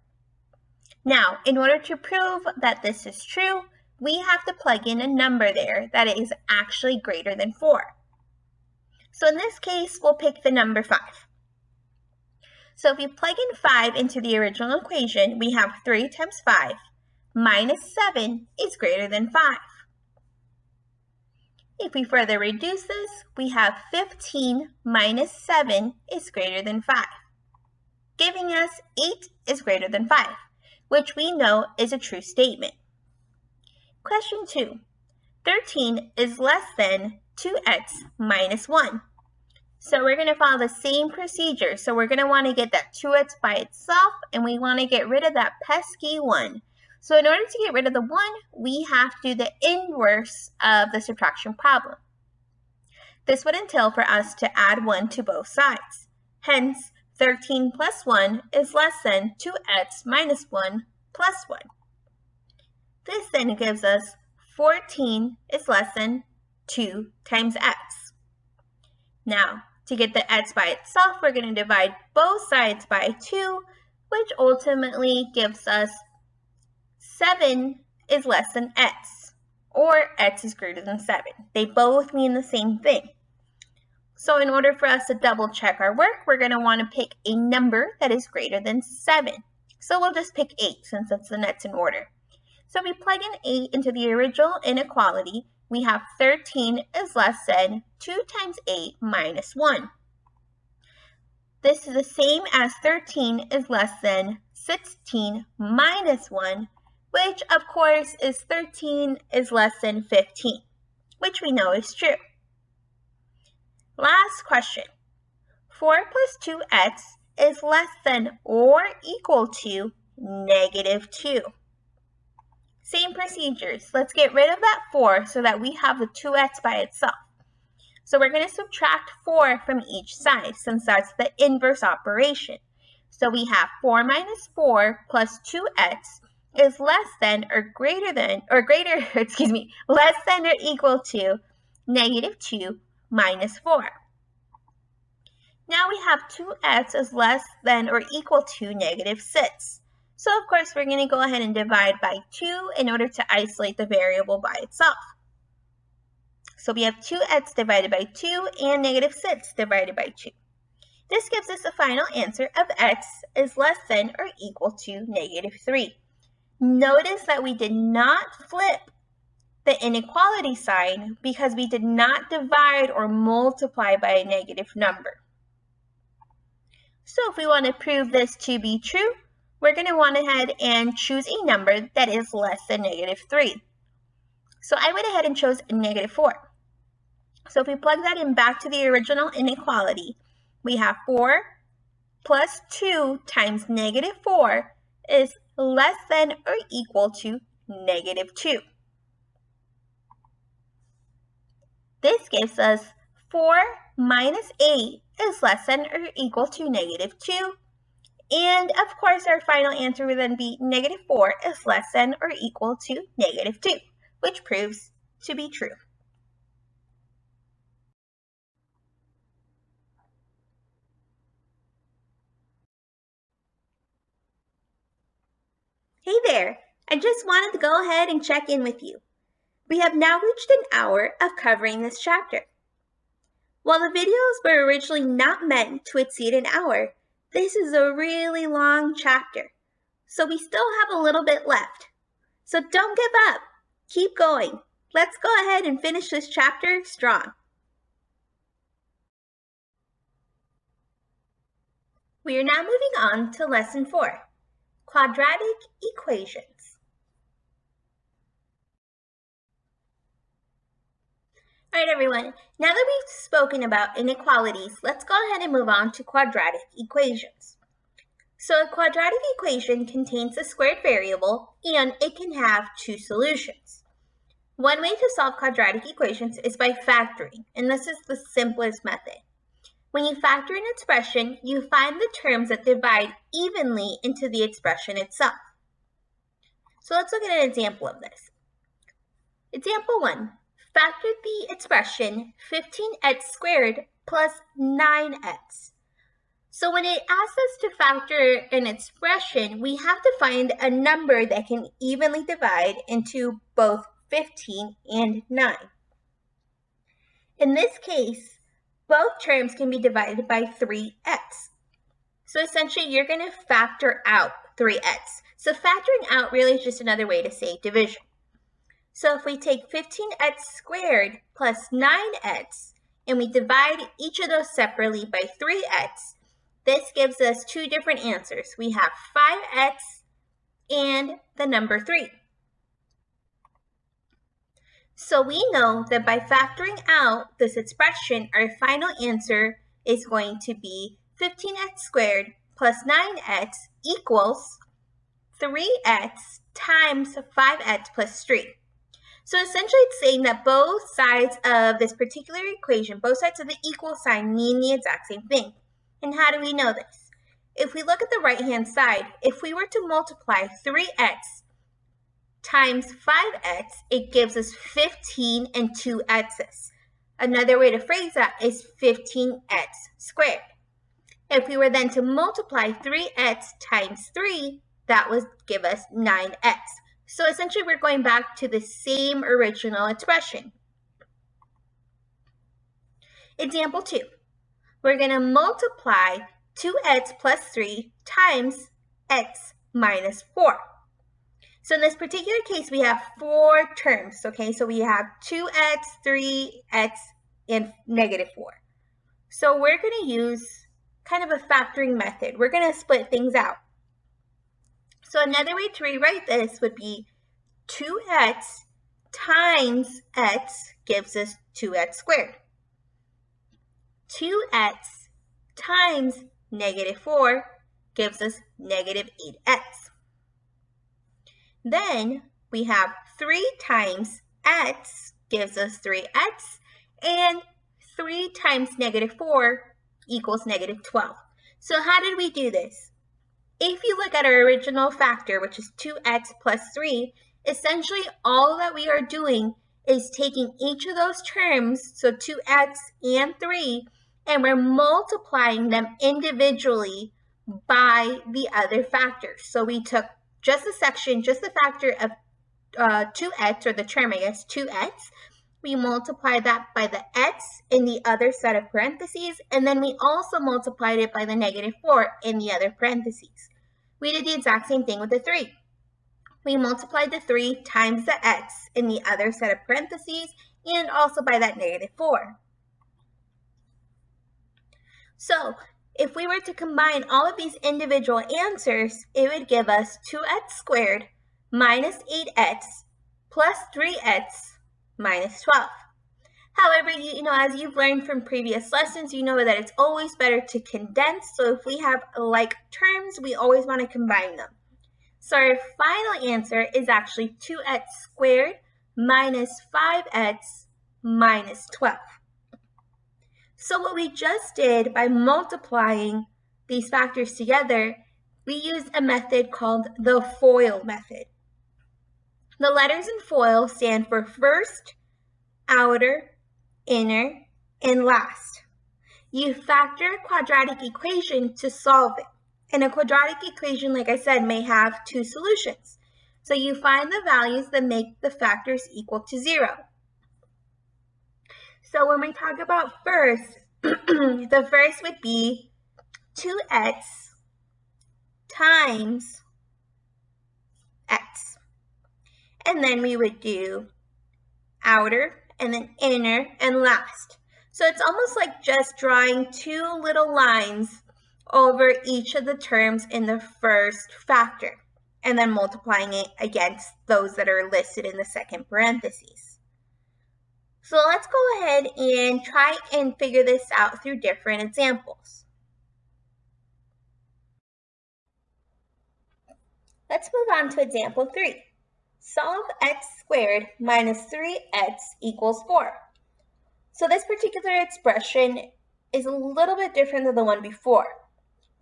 Now, in order to prove that this is true, we have to plug in a number there that is actually greater than 4. So in this case, we'll pick the number 5. So if we plug in 5 into the original equation, we have 3 times 5 minus 7 is greater than 5. If we further reduce this, we have 15 minus 7 is greater than 5, giving us 8 is greater than 5, which we know is a true statement. Question 2. 13 is less than 2x minus 1. So we're going to follow the same procedure. So we're going to want to get that 2x by itself, and we want to get rid of that pesky 1. So in order to get rid of the 1, we have to do the inverse of the subtraction problem. This would entail for us to add 1 to both sides. Hence, 13 plus 1 is less than 2x minus 1 plus 1. This then gives us 14 is less than 2 times x. Now, to get the x by itself, we're going to divide both sides by 2, which ultimately gives us 7 is less than x, or x is greater than 7. They both mean the same thing. So in order for us to double check our work, we're going to want to pick a number that is greater than 7. So we'll just pick 8 since it's the next in order. So if we plug in 8 into the original inequality, we have 13 is less than 2 times 8 minus 1. This is the same as 13 is less than 16 minus 1, which of course is 13 is less than 15, which we know is true. Last question. 4 plus 2x is less than or equal to negative 2. Same procedures. Let's get rid of that 4 so that we have the 2x by itself. So we're going to subtract 4 from each side since that's the inverse operation. So we have 4 minus 4 plus 2x is less than or less than or equal to negative 2 minus 4. Now we have 2x is less than or equal to negative 6. So of course we're going to go ahead and divide by 2 in order to isolate the variable by itself. So we have 2x divided by 2 and negative 6 divided by 2. This gives us a final answer of x is less than or equal to negative 3. Notice that we did not flip the inequality sign because we did not divide or multiply by a negative number. So if we want to prove this to be true, we're going to want to head and choose a number that is less than negative 3. So I went ahead and chose negative 4. So if we plug that in back to the original inequality, we have 4 plus 2 times negative 4 is less than or equal to negative 2. This gives us 4 minus 8 is less than or equal to negative 2, And of course, our final answer would then be -4 is less than or equal to -2, which proves to be true. Hey there, I just wanted to go ahead and check in with you. We have now reached an hour of covering this chapter. While the videos were originally not meant to exceed an hour, this is a really long chapter, so we still have a little bit left. So don't give up, keep going. Let's go ahead and finish this chapter strong. We are now moving on to lesson 4, quadratic equations. All right, everyone, now that we've spoken about inequalities, let's go ahead and move on to quadratic equations. So a quadratic equation contains a squared variable and it can have two solutions. One way to solve quadratic equations is by factoring, and this is the simplest method. When you factor an expression, you find the terms that divide evenly into the expression itself. So let's look at an example of this. Example 1, factor the expression 15x squared plus 9x. So when it asks us to factor an expression, we have to find a number that can evenly divide into both 15 and 9. In this case, both terms can be divided by 3x. So essentially, you're going to factor out 3x. So factoring out really is just another way to say division. So if we take 15x squared plus 9x, and we divide each of those separately by 3x, this gives us two different answers. We have 5x and the number 3. So we know that by factoring out this expression, our final answer is going to be 15x squared plus 9x equals 3x times 5x plus 3. So essentially it's saying that both sides of this particular equation, both sides of the equal sign mean the exact same thing. And how do we know this? If we look at the right-hand side, if we were to multiply 3x times 5x, it gives us 15 and 2 x's. Another way to phrase that is 15x squared. If we were then to multiply 3x times 3, that would give us 9x. So essentially we're going back to the same original expression. Example 2. We're going to multiply 2x plus 3 times x minus 4. So in this particular case, we have 4 terms, okay? So we have 2x, 3x, and -4. So we're going to use kind of a factoring method. We're going to split things out. So another way to rewrite this would be 2x times x gives us 2x squared. 2x times -4 gives us -8x. Then we have 3 times x gives us 3x, and 3 times -4 equals -12. So how did we do this? If you look at our original factor, which is 2x plus 3, essentially all that we are doing is taking each of those terms, so 2x and 3, and we're multiplying them individually by the other factors. So we took just the factor of 2x, or the term, I guess, 2x. We multiply that by the x in the other set of parentheses, and then we also multiplied it by the -4 in the other parentheses. We did the exact same thing with the 3. We multiplied the 3 times the x in the other set of parentheses, and also by that -4. So if we were to combine all of these individual answers, it would give us 2x squared minus 8x plus 3x minus 12. However, as you've learned from previous lessons, you know that it's always better to condense. So if we have like terms, we always want to combine them. So our final answer is actually 2x squared minus 5x minus 12. So what we just did by multiplying these factors together we use a method called the FOIL method. The letters in FOIL stand for first, outer, inner, and last. You factor a quadratic equation to solve it. And a quadratic equation, like I said, may have two solutions. So you find the values that make the factors equal to 0. So when we talk about first, the first would be 2x times x. And then we would do outer and then inner and last. So it's almost like just drawing two little lines over each of the terms in the first factor and then multiplying it against those that are listed in the second parentheses. So let's go ahead and try and figure this out through different examples. Let's move on to example 3. Solve x squared minus 3x equals 4. So this particular expression is a little bit different than the one before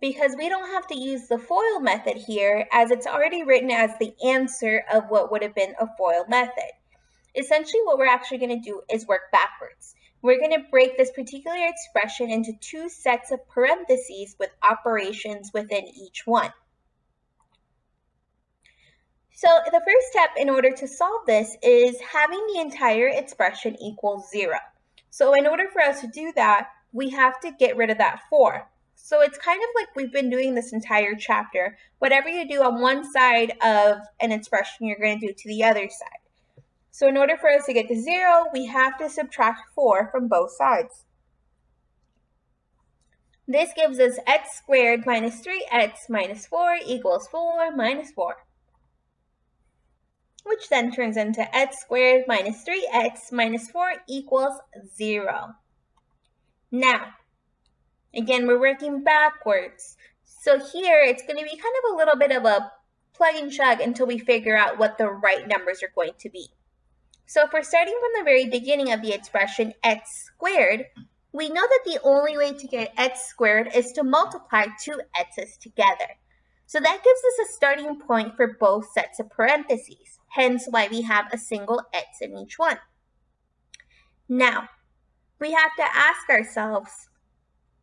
because we don't have to use the FOIL method here as it's already written as the answer of what would have been a FOIL method. Essentially what we're actually going to do is work backwards. We're going to break this particular expression into two sets of parentheses with operations within each one. So the first step in order to solve this is having the entire expression equal 0. So in order for us to do that, we have to get rid of that 4. So it's kind of like we've been doing this entire chapter. Whatever you do on one side of an expression, you're going to do to the other side. So in order for us to get to 0, we have to subtract 4 from both sides. This gives us x squared minus 3x minus 4 equals 4 minus 4. Which then turns into x squared minus 3x minus 4 equals 0. Now, again, we're working backwards. So here, it's going to be kind of a little bit of a plug and chug until we figure out what the right numbers are going to be. So if we're starting from the very beginning of the expression x squared, we know that the only way to get x squared is to multiply two x's together. So that gives us a starting point for both sets of parentheses, hence why we have a single x in each one. Now, we have to ask ourselves,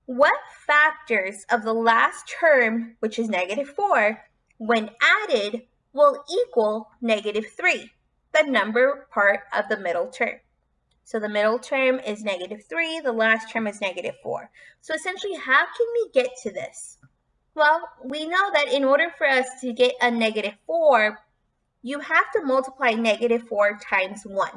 what factors of the last term, which is negative 4, when added will equal negative 3, the number part of the middle term? So the middle term is negative 3, the last term is negative 4. So essentially, how can we get to this? Well, we know that in order for us to get a negative 4, you have to multiply negative 4 times 1.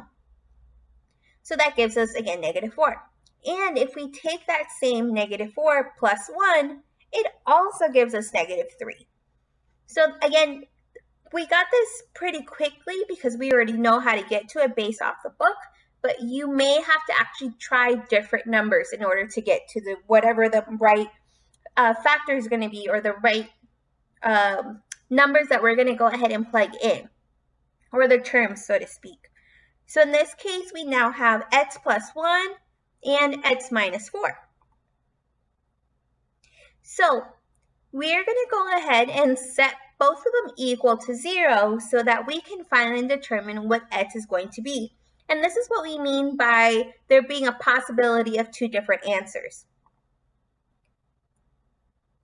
So that gives us, again, negative 4. And if we take that same negative 4 plus 1, it also gives us negative 3. So again, we got this pretty quickly because we already know how to get to it based off the book, but you may have to actually try different numbers in order to get to the whatever the right factor is going to be, or the right numbers that we're going to go ahead and plug in, or the terms, so to speak. So in this case, we now have x plus 1 and x minus 4. So we're going to go ahead and set both of them equal to 0 so that we can finally determine what x is going to be. And this is what we mean by there being a possibility of two different answers.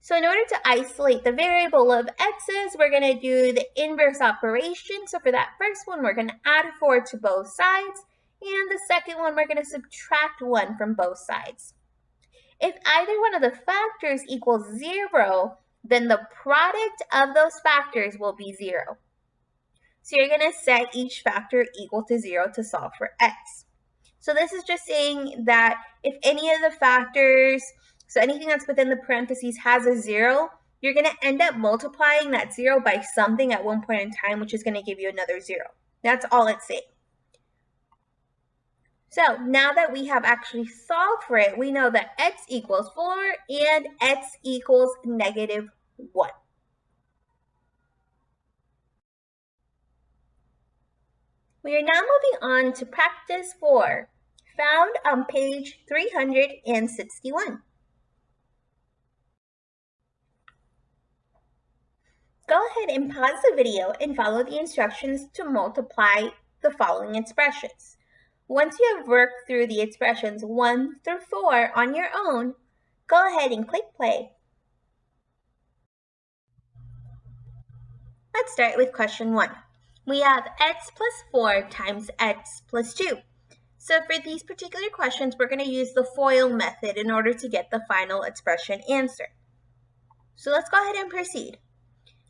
So in order to isolate the variable of x's, we're going to do the inverse operation. So for that first one, we're going to add 4 to both sides. And the second one, we're going to subtract 1 from both sides. If either one of the factors equals 0, then the product of those factors will be 0. So you're going to set each factor equal to 0 to solve for x. So this is just saying that if any of the factors, so anything that's within the parentheses has a 0, you're going to end up multiplying that 0 by something at one point in time, which is going to give you another 0. That's all it's saying. So now that we have actually solved for it, we know that x equals 4 and x equals negative 1. We are now moving on to practice 4, found on page 361. Go ahead and pause the video and follow the instructions to multiply the following expressions. Once you have worked through the expressions 1 through 4 on your own, go ahead and click play. Let's start with question 1. We have x plus 4 times x plus 2. So for these particular questions, we're going to use the FOIL method in order to get the final expression answer. So let's go ahead and proceed.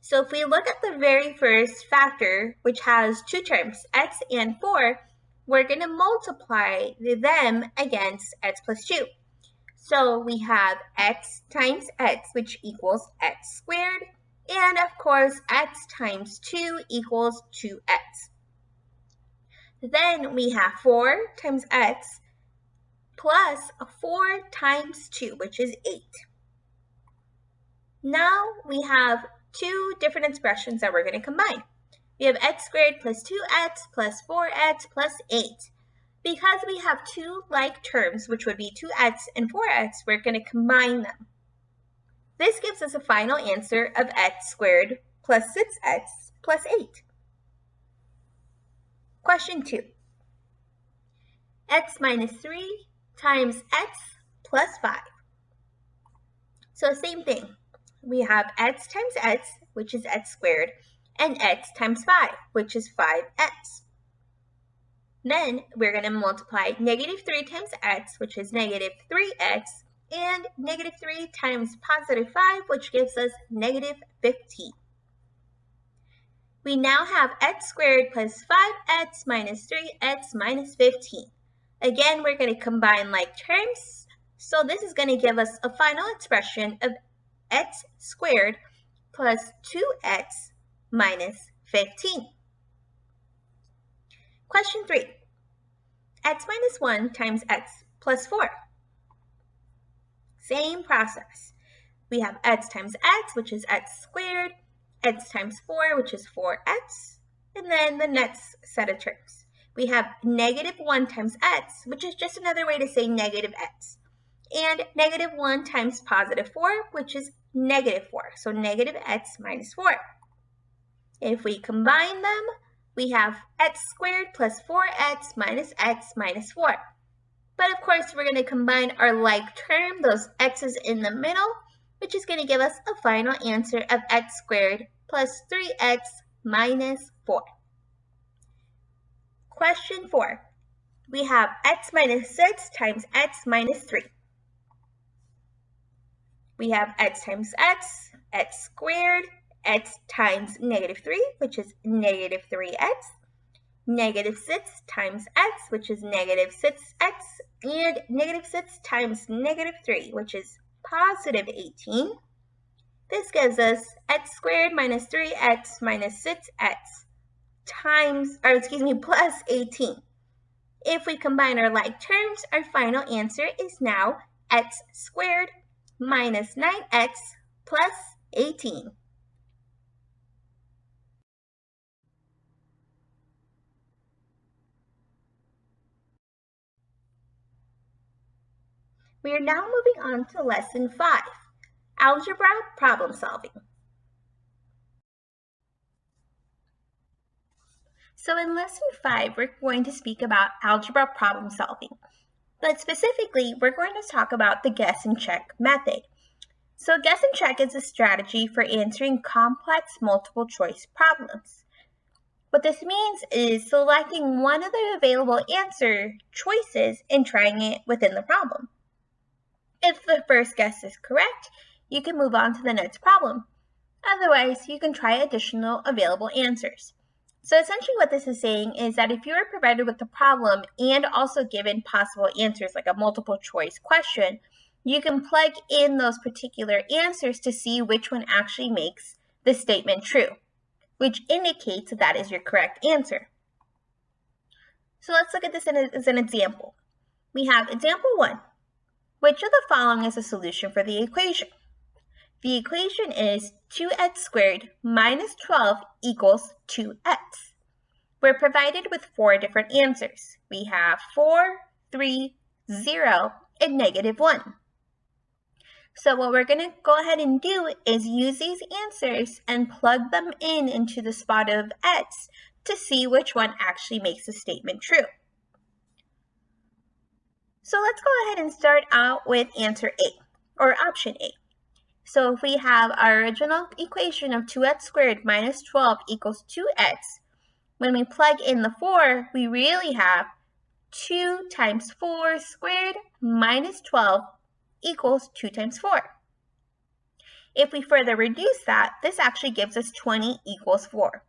So if we look at the very first factor, which has two terms, x and 4, we're going to multiply them against x plus 2. So we have x times x, which equals x squared, and of course, x times 2 equals 2x. Then we have 4 times x plus 4 times 2, which is 8. Now we have two different expressions that we're going to combine. We have x squared plus 2x plus 4x plus 8. Because we have two like terms, which would be 2x and 4x, we're going to combine them. This gives us a final answer of x squared plus 6x plus 8. Question 2. X minus 3 times x plus 5. So same thing. We have x times x, which is x squared, and x times 5, which is 5x. Then we're going to multiply negative 3 times x, which is negative 3x, and negative 3 times positive 5, which gives us negative 15. We now have x squared plus 5x minus 3x minus 15. Again, we're going to combine like terms, so this is going to give us a final expression of x squared plus 2x minus 15. Question 3. X minus 1 times x plus 4. Same process. We have x times x, which is x squared, x times 4, which is 4x, and then the next set of terms. We have negative 1 times x, which is just another way to say negative x, and negative 1 times positive 4, which is negative 4, so negative x minus 4. If we combine them, we have x squared plus 4x minus 4. But of course, we're going to combine our like term, those x's in the middle, which is going to give us a final answer of x squared plus 3x minus 4. Question 4. We have x minus 6 times x minus 3. We have x times x, x squared, x times negative 3, which is negative 3x, negative 6 times x, which is negative 6x, and negative 6 times negative 3, which is positive 18. This gives us x squared minus 3x minus 6x plus 18. If we combine our like terms, our final answer is now x squared minus 9x plus 18. We are now moving on to Lesson 5, Algebra Problem Solving. So in Lesson 5, we're going to speak about algebra problem solving. But specifically, we're going to talk about the guess and check method. So guess and check is a strategy for answering complex multiple choice problems. What this means is selecting one of the available answer choices and trying it within the problem. If the first guess is correct, you can move on to the next problem. Otherwise, you can try additional available answers. So essentially what this is saying is that if you are provided with the problem and also given possible answers like a multiple choice question, you can plug in those particular answers to see which one actually makes the statement true, which indicates that is your correct answer. So let's look at this as an example. We have example 1. Which of the following is a solution for the equation? The equation is 2x squared minus 12 equals 2x. We're provided with 4 different answers. We have 4, 3, 0, and negative 1. So what we're going to go ahead and do is use these answers and plug them into the spot of x to see which one actually makes the statement true. So let's go ahead and start out with answer A, or option A. So if we have our original equation of 2x squared minus 12 equals 2x, when we plug in the 4, we really have 2 times 4 squared minus 12 equals 2 times 4. If we further reduce that, this actually gives us 20 equals 4.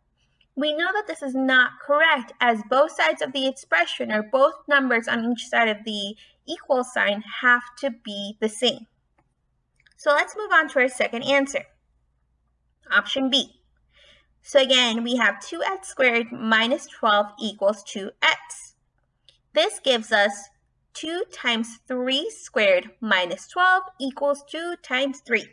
We know that this is not correct, as both sides of the expression, or both numbers on each side of the equal sign, have to be the same. So let's move on to our second answer, option B. So again, we have 2x squared minus 12 equals 2x. This gives us 2 times 3 squared minus 12 equals 2 times 3.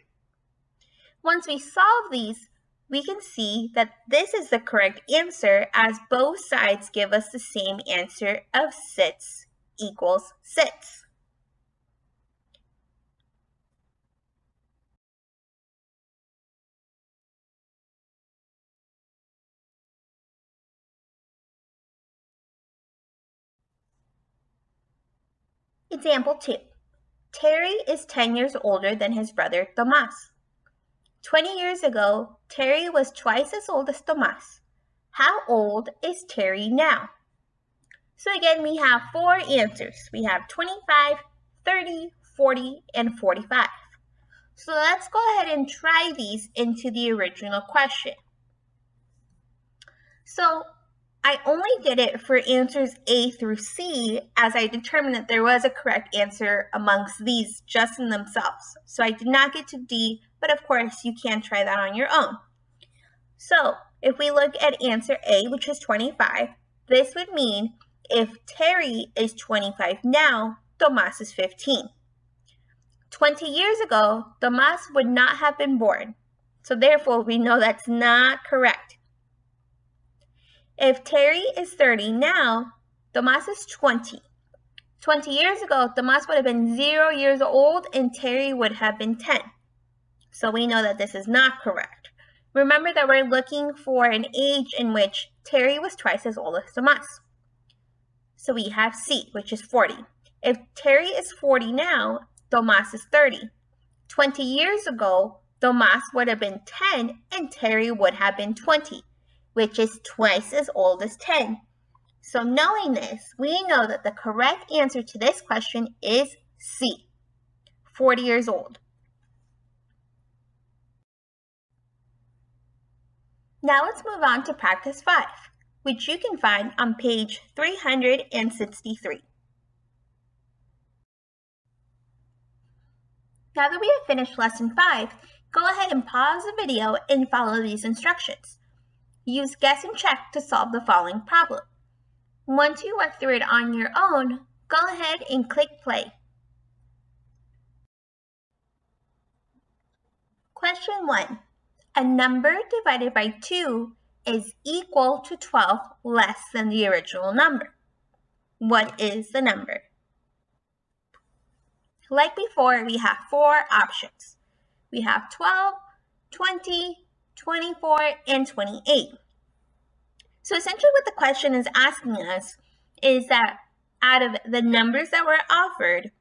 Once we solve these, we can see that this is the correct answer, as both sides give us the same answer of 6 equals 6. Example 2. Terry is 10 years older than his brother Tomas. 20 years ago, Terry was twice as old as Tomas. How old is Terry now? So again, we have 4 answers. We have 25, 30, 40, and 45. So let's go ahead and try these into the original question. So I only did it for answers A through C, as I determined that there was a correct answer amongst these just in themselves. So I did not get to D, but of course you can try that on your own. So if we look at answer A, which is 25, this would mean if Terry is 25 now, Tomas is 15. 20 years ago, Tomas would not have been born. So therefore, we know that's not correct. If Terry is 30 now, Tomas is 20. 20 years ago, Tomas would have been 0 years old and Terry would have been 10. So we know that this is not correct. Remember that we're looking for an age in which Terry was twice as old as Tomas. So we have C, which is 40. If Terry is 40 now, Tomas is 30. 20 years ago, Tomas would have been 10 and Terry would have been 20, which is twice as old as 10. So knowing this, we know that the correct answer to this question is C, 40 years old. Now let's move on to practice 5, which you can find on page 363. Now that we have finished lesson 5, go ahead and pause the video and follow these instructions. Use guess and check to solve the following problem. Once you work through it on your own, go ahead and click play. Question 1. A number divided by 2 is equal to 12 less than the original number. What is the number? Like before, we have 4 options. We have 12, 20, 24, and 28. So essentially what the question is asking us is that out of the numbers that were offered,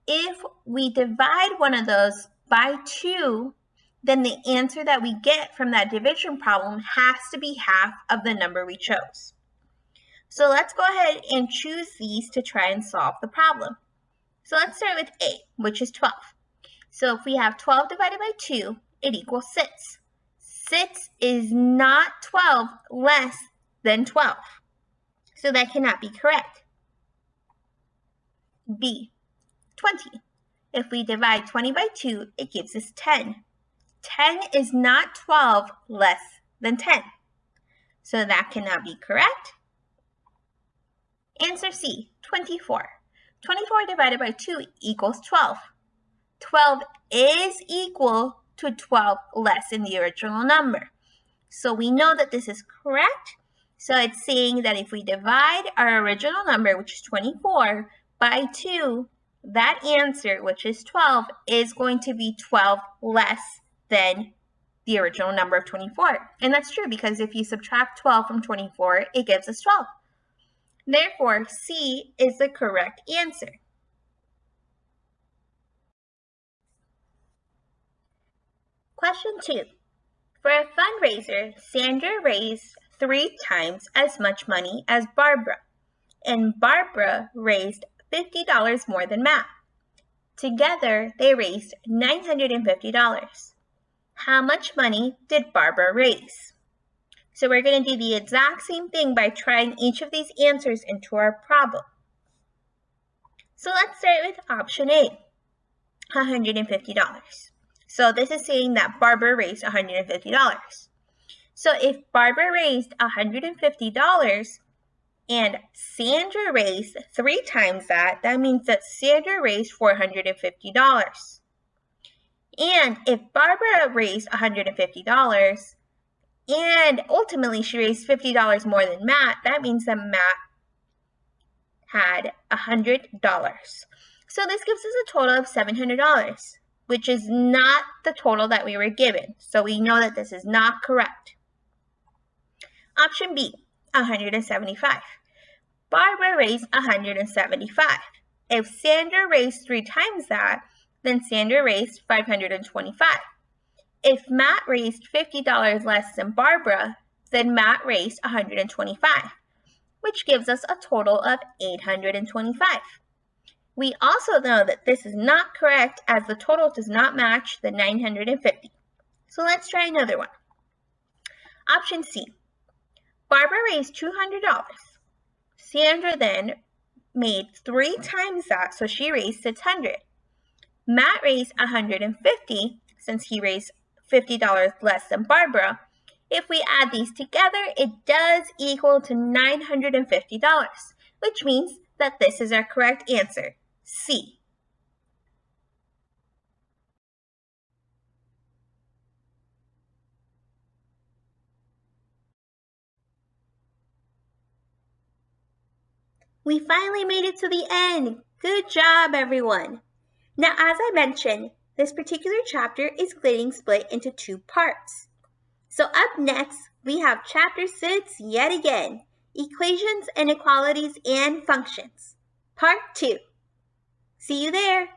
if we divide one of those by 2, then the answer that we get from that division problem has to be half of the number we chose. So let's go ahead and choose these to try and solve the problem. So let's start with A, which is 12. So if we have 12 divided by 2, it equals 6. 6 is not 12 less than 12. So that cannot be correct. B, 20. If we divide 20 by 2, it gives us 10. 10 is not 12 less than 10. So that cannot be correct. Answer C, 24. 24 divided by 2 equals 12. 12 is equal to 12 less than the original number. So we know that this is correct. So it's saying that if we divide our original number, which is 24, by 2, that answer, which is 12, is going to be 12 less than the original number of 24. And that's true because if you subtract 12 from 24, it gives us 12. Therefore, C is the correct answer. Question 2. For a fundraiser, Sandra raised 3 times as much money as Barbara, and Barbara raised $50 more than Matt. Together, they raised $950. How much money did Barbara raise? So we're going to do the exact same thing by trying each of these answers into our problem. So let's start with option A, $150. So this is saying that Barbara raised $150. So if Barbara raised $150 and Sandra raised 3 times that, that means that Sandra raised $450. And if Barbara raised $150 and ultimately she raised $50 more than Matt, that means that Matt had $100. So this gives us a total of $700, which is not the total that we were given. So we know that this is not correct. Option B, 175. Barbara raised 175. If Sandra raised 3 times that, then Sandra raised 525. If Matt raised $50 less than Barbara, then Matt raised 125, which gives us a total of 825. We also know that this is not correct as the total does not match the 950. So let's try another one. Option C. Barbara raised $200. Sandra then made 3 times that, so she raised $600. Matt raised $150 since he raised $50 less than Barbara. If we add these together, it does equal to $950, which means that this is our correct answer, C. We finally made it to the end. Good job, everyone. Now, as I mentioned, this particular chapter is getting split into 2 parts. So up next, we have Chapter 6 yet again, Equations, Inequalities, and Functions, Part 2. See you there!